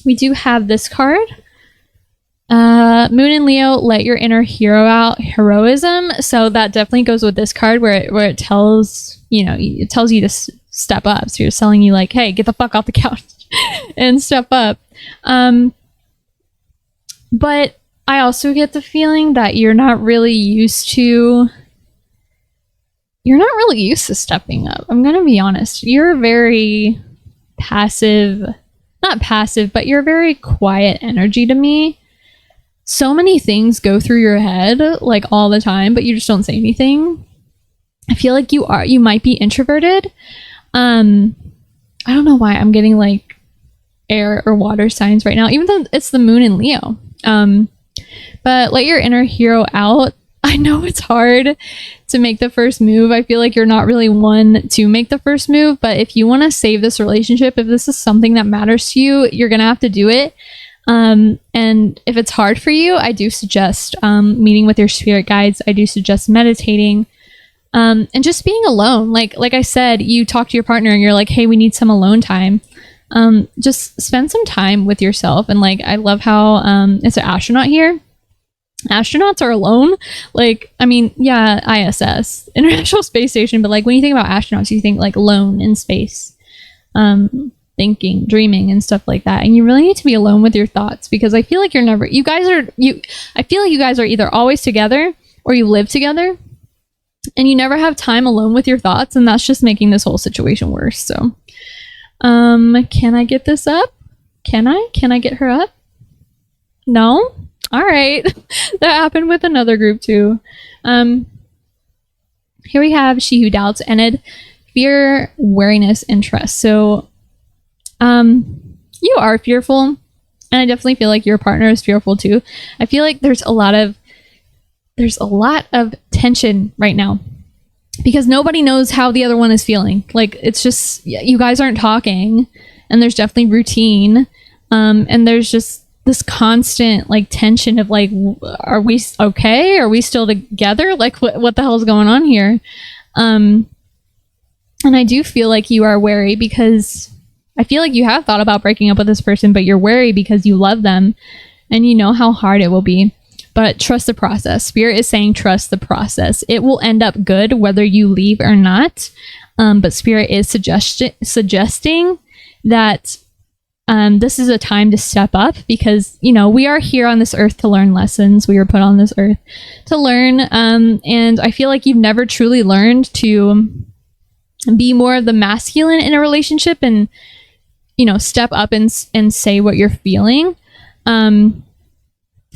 We do have this card. Moon and Leo, let your inner hero out, heroism. So that definitely goes with this card where it tells, you know, it tells you to step up. So it's telling you like, hey, get the fuck off the couch and step up. But I also get the feeling that you're not really used to stepping up. I'm going to be honest. You're very passive, not passive, but you're very quiet energy to me. So many things go through your head like all the time, but you just don't say anything. I feel like you might be introverted. I don't know why I'm getting like air or water signs right now, even though it's the moon in Leo. But let your inner hero out. I know it's hard to make the first move. I feel like you're not really one to make the first move, but if you want to save this relationship, if this is something that matters to you, you're going to have to do it. And if it's hard for you, I do suggest meeting with your spirit guides. I do suggest meditating, and just being alone. Like I said, you talk to your partner and you're like, hey, we need some alone time. Just spend some time with yourself. And like, I love how it's an astronaut here. Astronauts are alone. Like, I mean, yeah, ISS, International Space Station, but like when you think about astronauts, you think like alone in space. Thinking, dreaming, and stuff like that. And you really need to be alone with your thoughts because I feel like I feel like you guys are either always together or you live together and you never have time alone with your thoughts, and that's just making this whole situation worse. So, can I get this up? Can I get her up? No? All right. That happened with another group too. Here we have She Who Doubts, Enid, fear, wariness, and trust. So, you are fearful, and I definitely feel like your partner is fearful too. I feel like there's a lot of tension right now because nobody knows how the other one is feeling. Like, it's just, you guys aren't talking, and there's definitely routine, and there's just this constant like tension of like, are we okay? Are we still together? Like, what the hell is going on here? And I do feel like you are wary because I feel like you have thought about breaking up with this person, but you're wary because you love them and you know how hard it will be. But trust the process. Spirit is saying trust the process. It will end up good whether you leave or not. But Spirit is suggesting that this is a time to step up because, you know, we are here on this earth to learn lessons. We were put on this earth to learn. And I feel like you've never truly learned to be more of the masculine in a relationship and, you know, step up and say what you're feeling.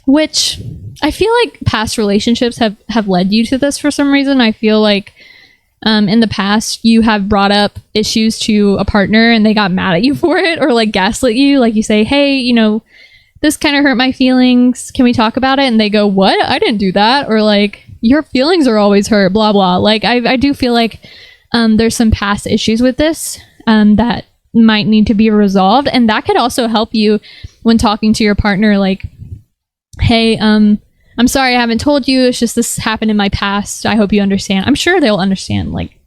Which I feel like past relationships have led you to this for some reason. I feel like in the past you have brought up issues to a partner and they got mad at you for it, or like gaslit you, like you say, hey, you know, this kind of hurt my feelings, can we talk about it? And they go, what? I didn't do that. Or like, your feelings are always hurt, blah blah. Like I do feel like there's some past issues with this that might need to be resolved, and that could also help you when talking to your partner, like, hey, I'm sorry I haven't told you, it's just this happened in my past, I hope you understand. I'm sure they'll understand. Like,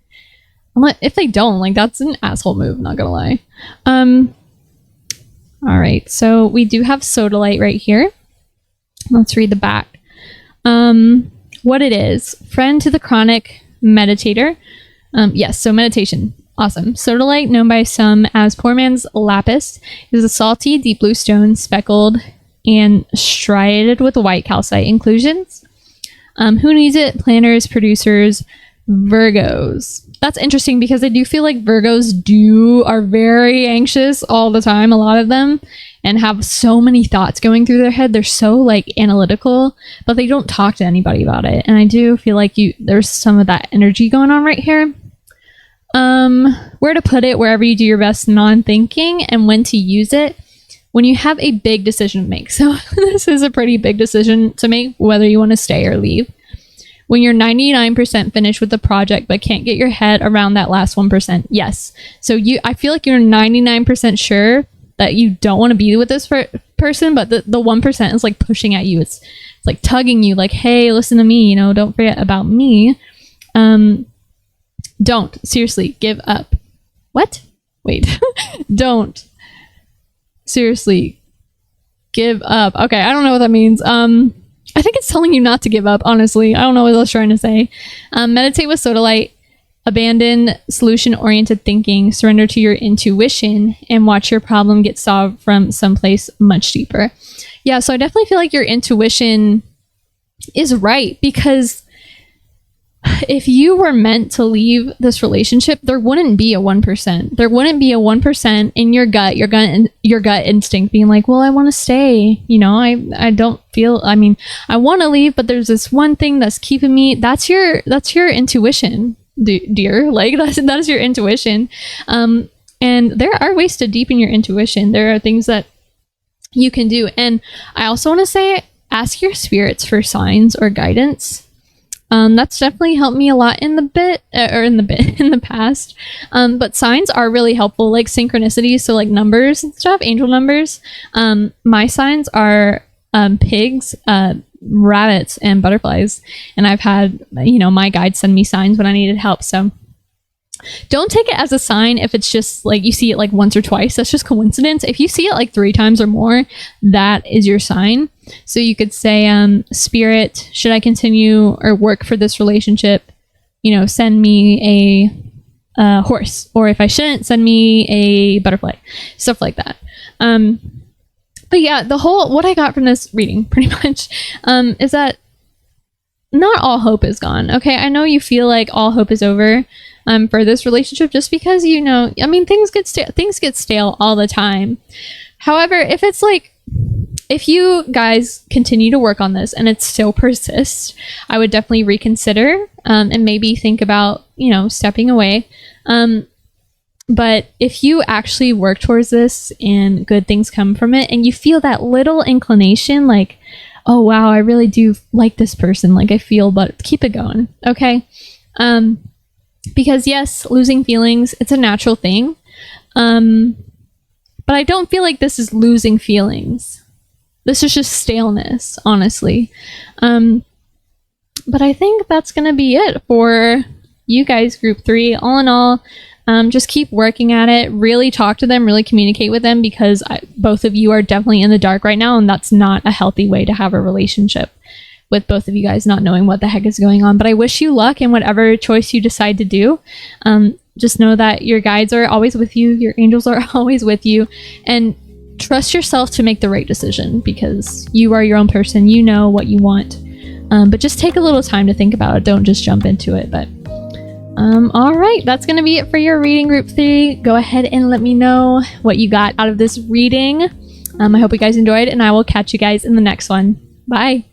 if they don't, like, that's an asshole move, not gonna lie. All right, so we do have Sodalite right here. Let's read the back. What it is: friend to the chronic meditator. Yes, so meditation. Awesome. Sodalite, known by some as poor man's lapis, is a salty, deep blue stone speckled and striated with white calcite inclusions. Who needs it? Planners, producers, Virgos. That's interesting because I do feel like Virgos are very anxious all the time, a lot of them, and have so many thoughts going through their head. They're so like analytical, but they don't talk to anybody about it. And I do feel like there's some of that energy going on right here. Where to put it: wherever you do your best non-thinking, and when to use it when you have a big decision to make. So this is a pretty big decision to make, whether you want to stay or leave. When you're 99% finished with the project but can't get your head around that last 1%. Yes. So I feel like you're 99% sure that you don't want to be with this person, but the 1% is like pushing at you. It's like tugging you, like, hey, listen to me, you know, don't forget about me. Don't. Seriously, give up. What? Wait. Don't. Seriously, give up. Okay, I don't know what that means. I think it's telling you not to give up, honestly. I don't know what I was trying to say. Meditate with Sodalite. Abandon solution-oriented thinking. Surrender to your intuition and watch your problem get solved from someplace much deeper. Yeah, so I definitely feel like your intuition is right, because if you were meant to leave this relationship, there wouldn't be a 1%. There wouldn't be a 1% in your gut instinct being like, well, I want to stay. You know, I don't feel, I mean, I want to leave, but there's this one thing that's keeping me. That's your intuition, dear. Like that is your intuition. And there are ways to deepen your intuition. There are things that you can do. And I also want to say, ask your spirits for signs or guidance. That's definitely helped me a lot in the past. But signs are really helpful, like synchronicities. So like numbers and stuff, angel numbers. My signs are pigs, rabbits, and butterflies. And I've had, you know, my guides send me signs when I needed help. So don't take it as a sign if it's just like you see it like once or twice. That's just coincidence. If you see it like 3 times or more, that is your sign. So you could say, spirit, should I continue or work for this relationship? You know, send me a horse. Or if I shouldn't, send me a butterfly. Stuff like that. But yeah, what I got from this reading pretty much is that not all hope is gone. Okay, I know you feel like all hope is over for this relationship, just because, you know, I mean, things get stale all the time. However, if you guys continue to work on this and it still persists, I would definitely reconsider and maybe think about, you know, stepping away. But if you actually work towards this and good things come from it, and you feel that little inclination, like, oh wow, I really do like this person, like I feel, but keep it going, okay? Because yes, losing feelings, it's a natural thing. But I don't feel like this is losing feelings. This is just staleness, honestly. But I think that's going to be it for you guys, group 3. All in all, just keep working at it. Really talk to them, really communicate with them, because both of you are definitely in the dark right now, and that's not a healthy way to have a relationship, with both of you guys not knowing what the heck is going on. But I wish you luck in whatever choice you decide to do. Just know that your guides are always with you. Your angels are always with you. And trust yourself to make the right decision, because you are your own person. You know what you want. But just take a little time to think about it. Don't just jump into it. But all right, that's going to be it for your reading, group 3. Go ahead and let me know what you got out of this reading. I hope you guys enjoyed, and I will catch you guys in the next one. Bye.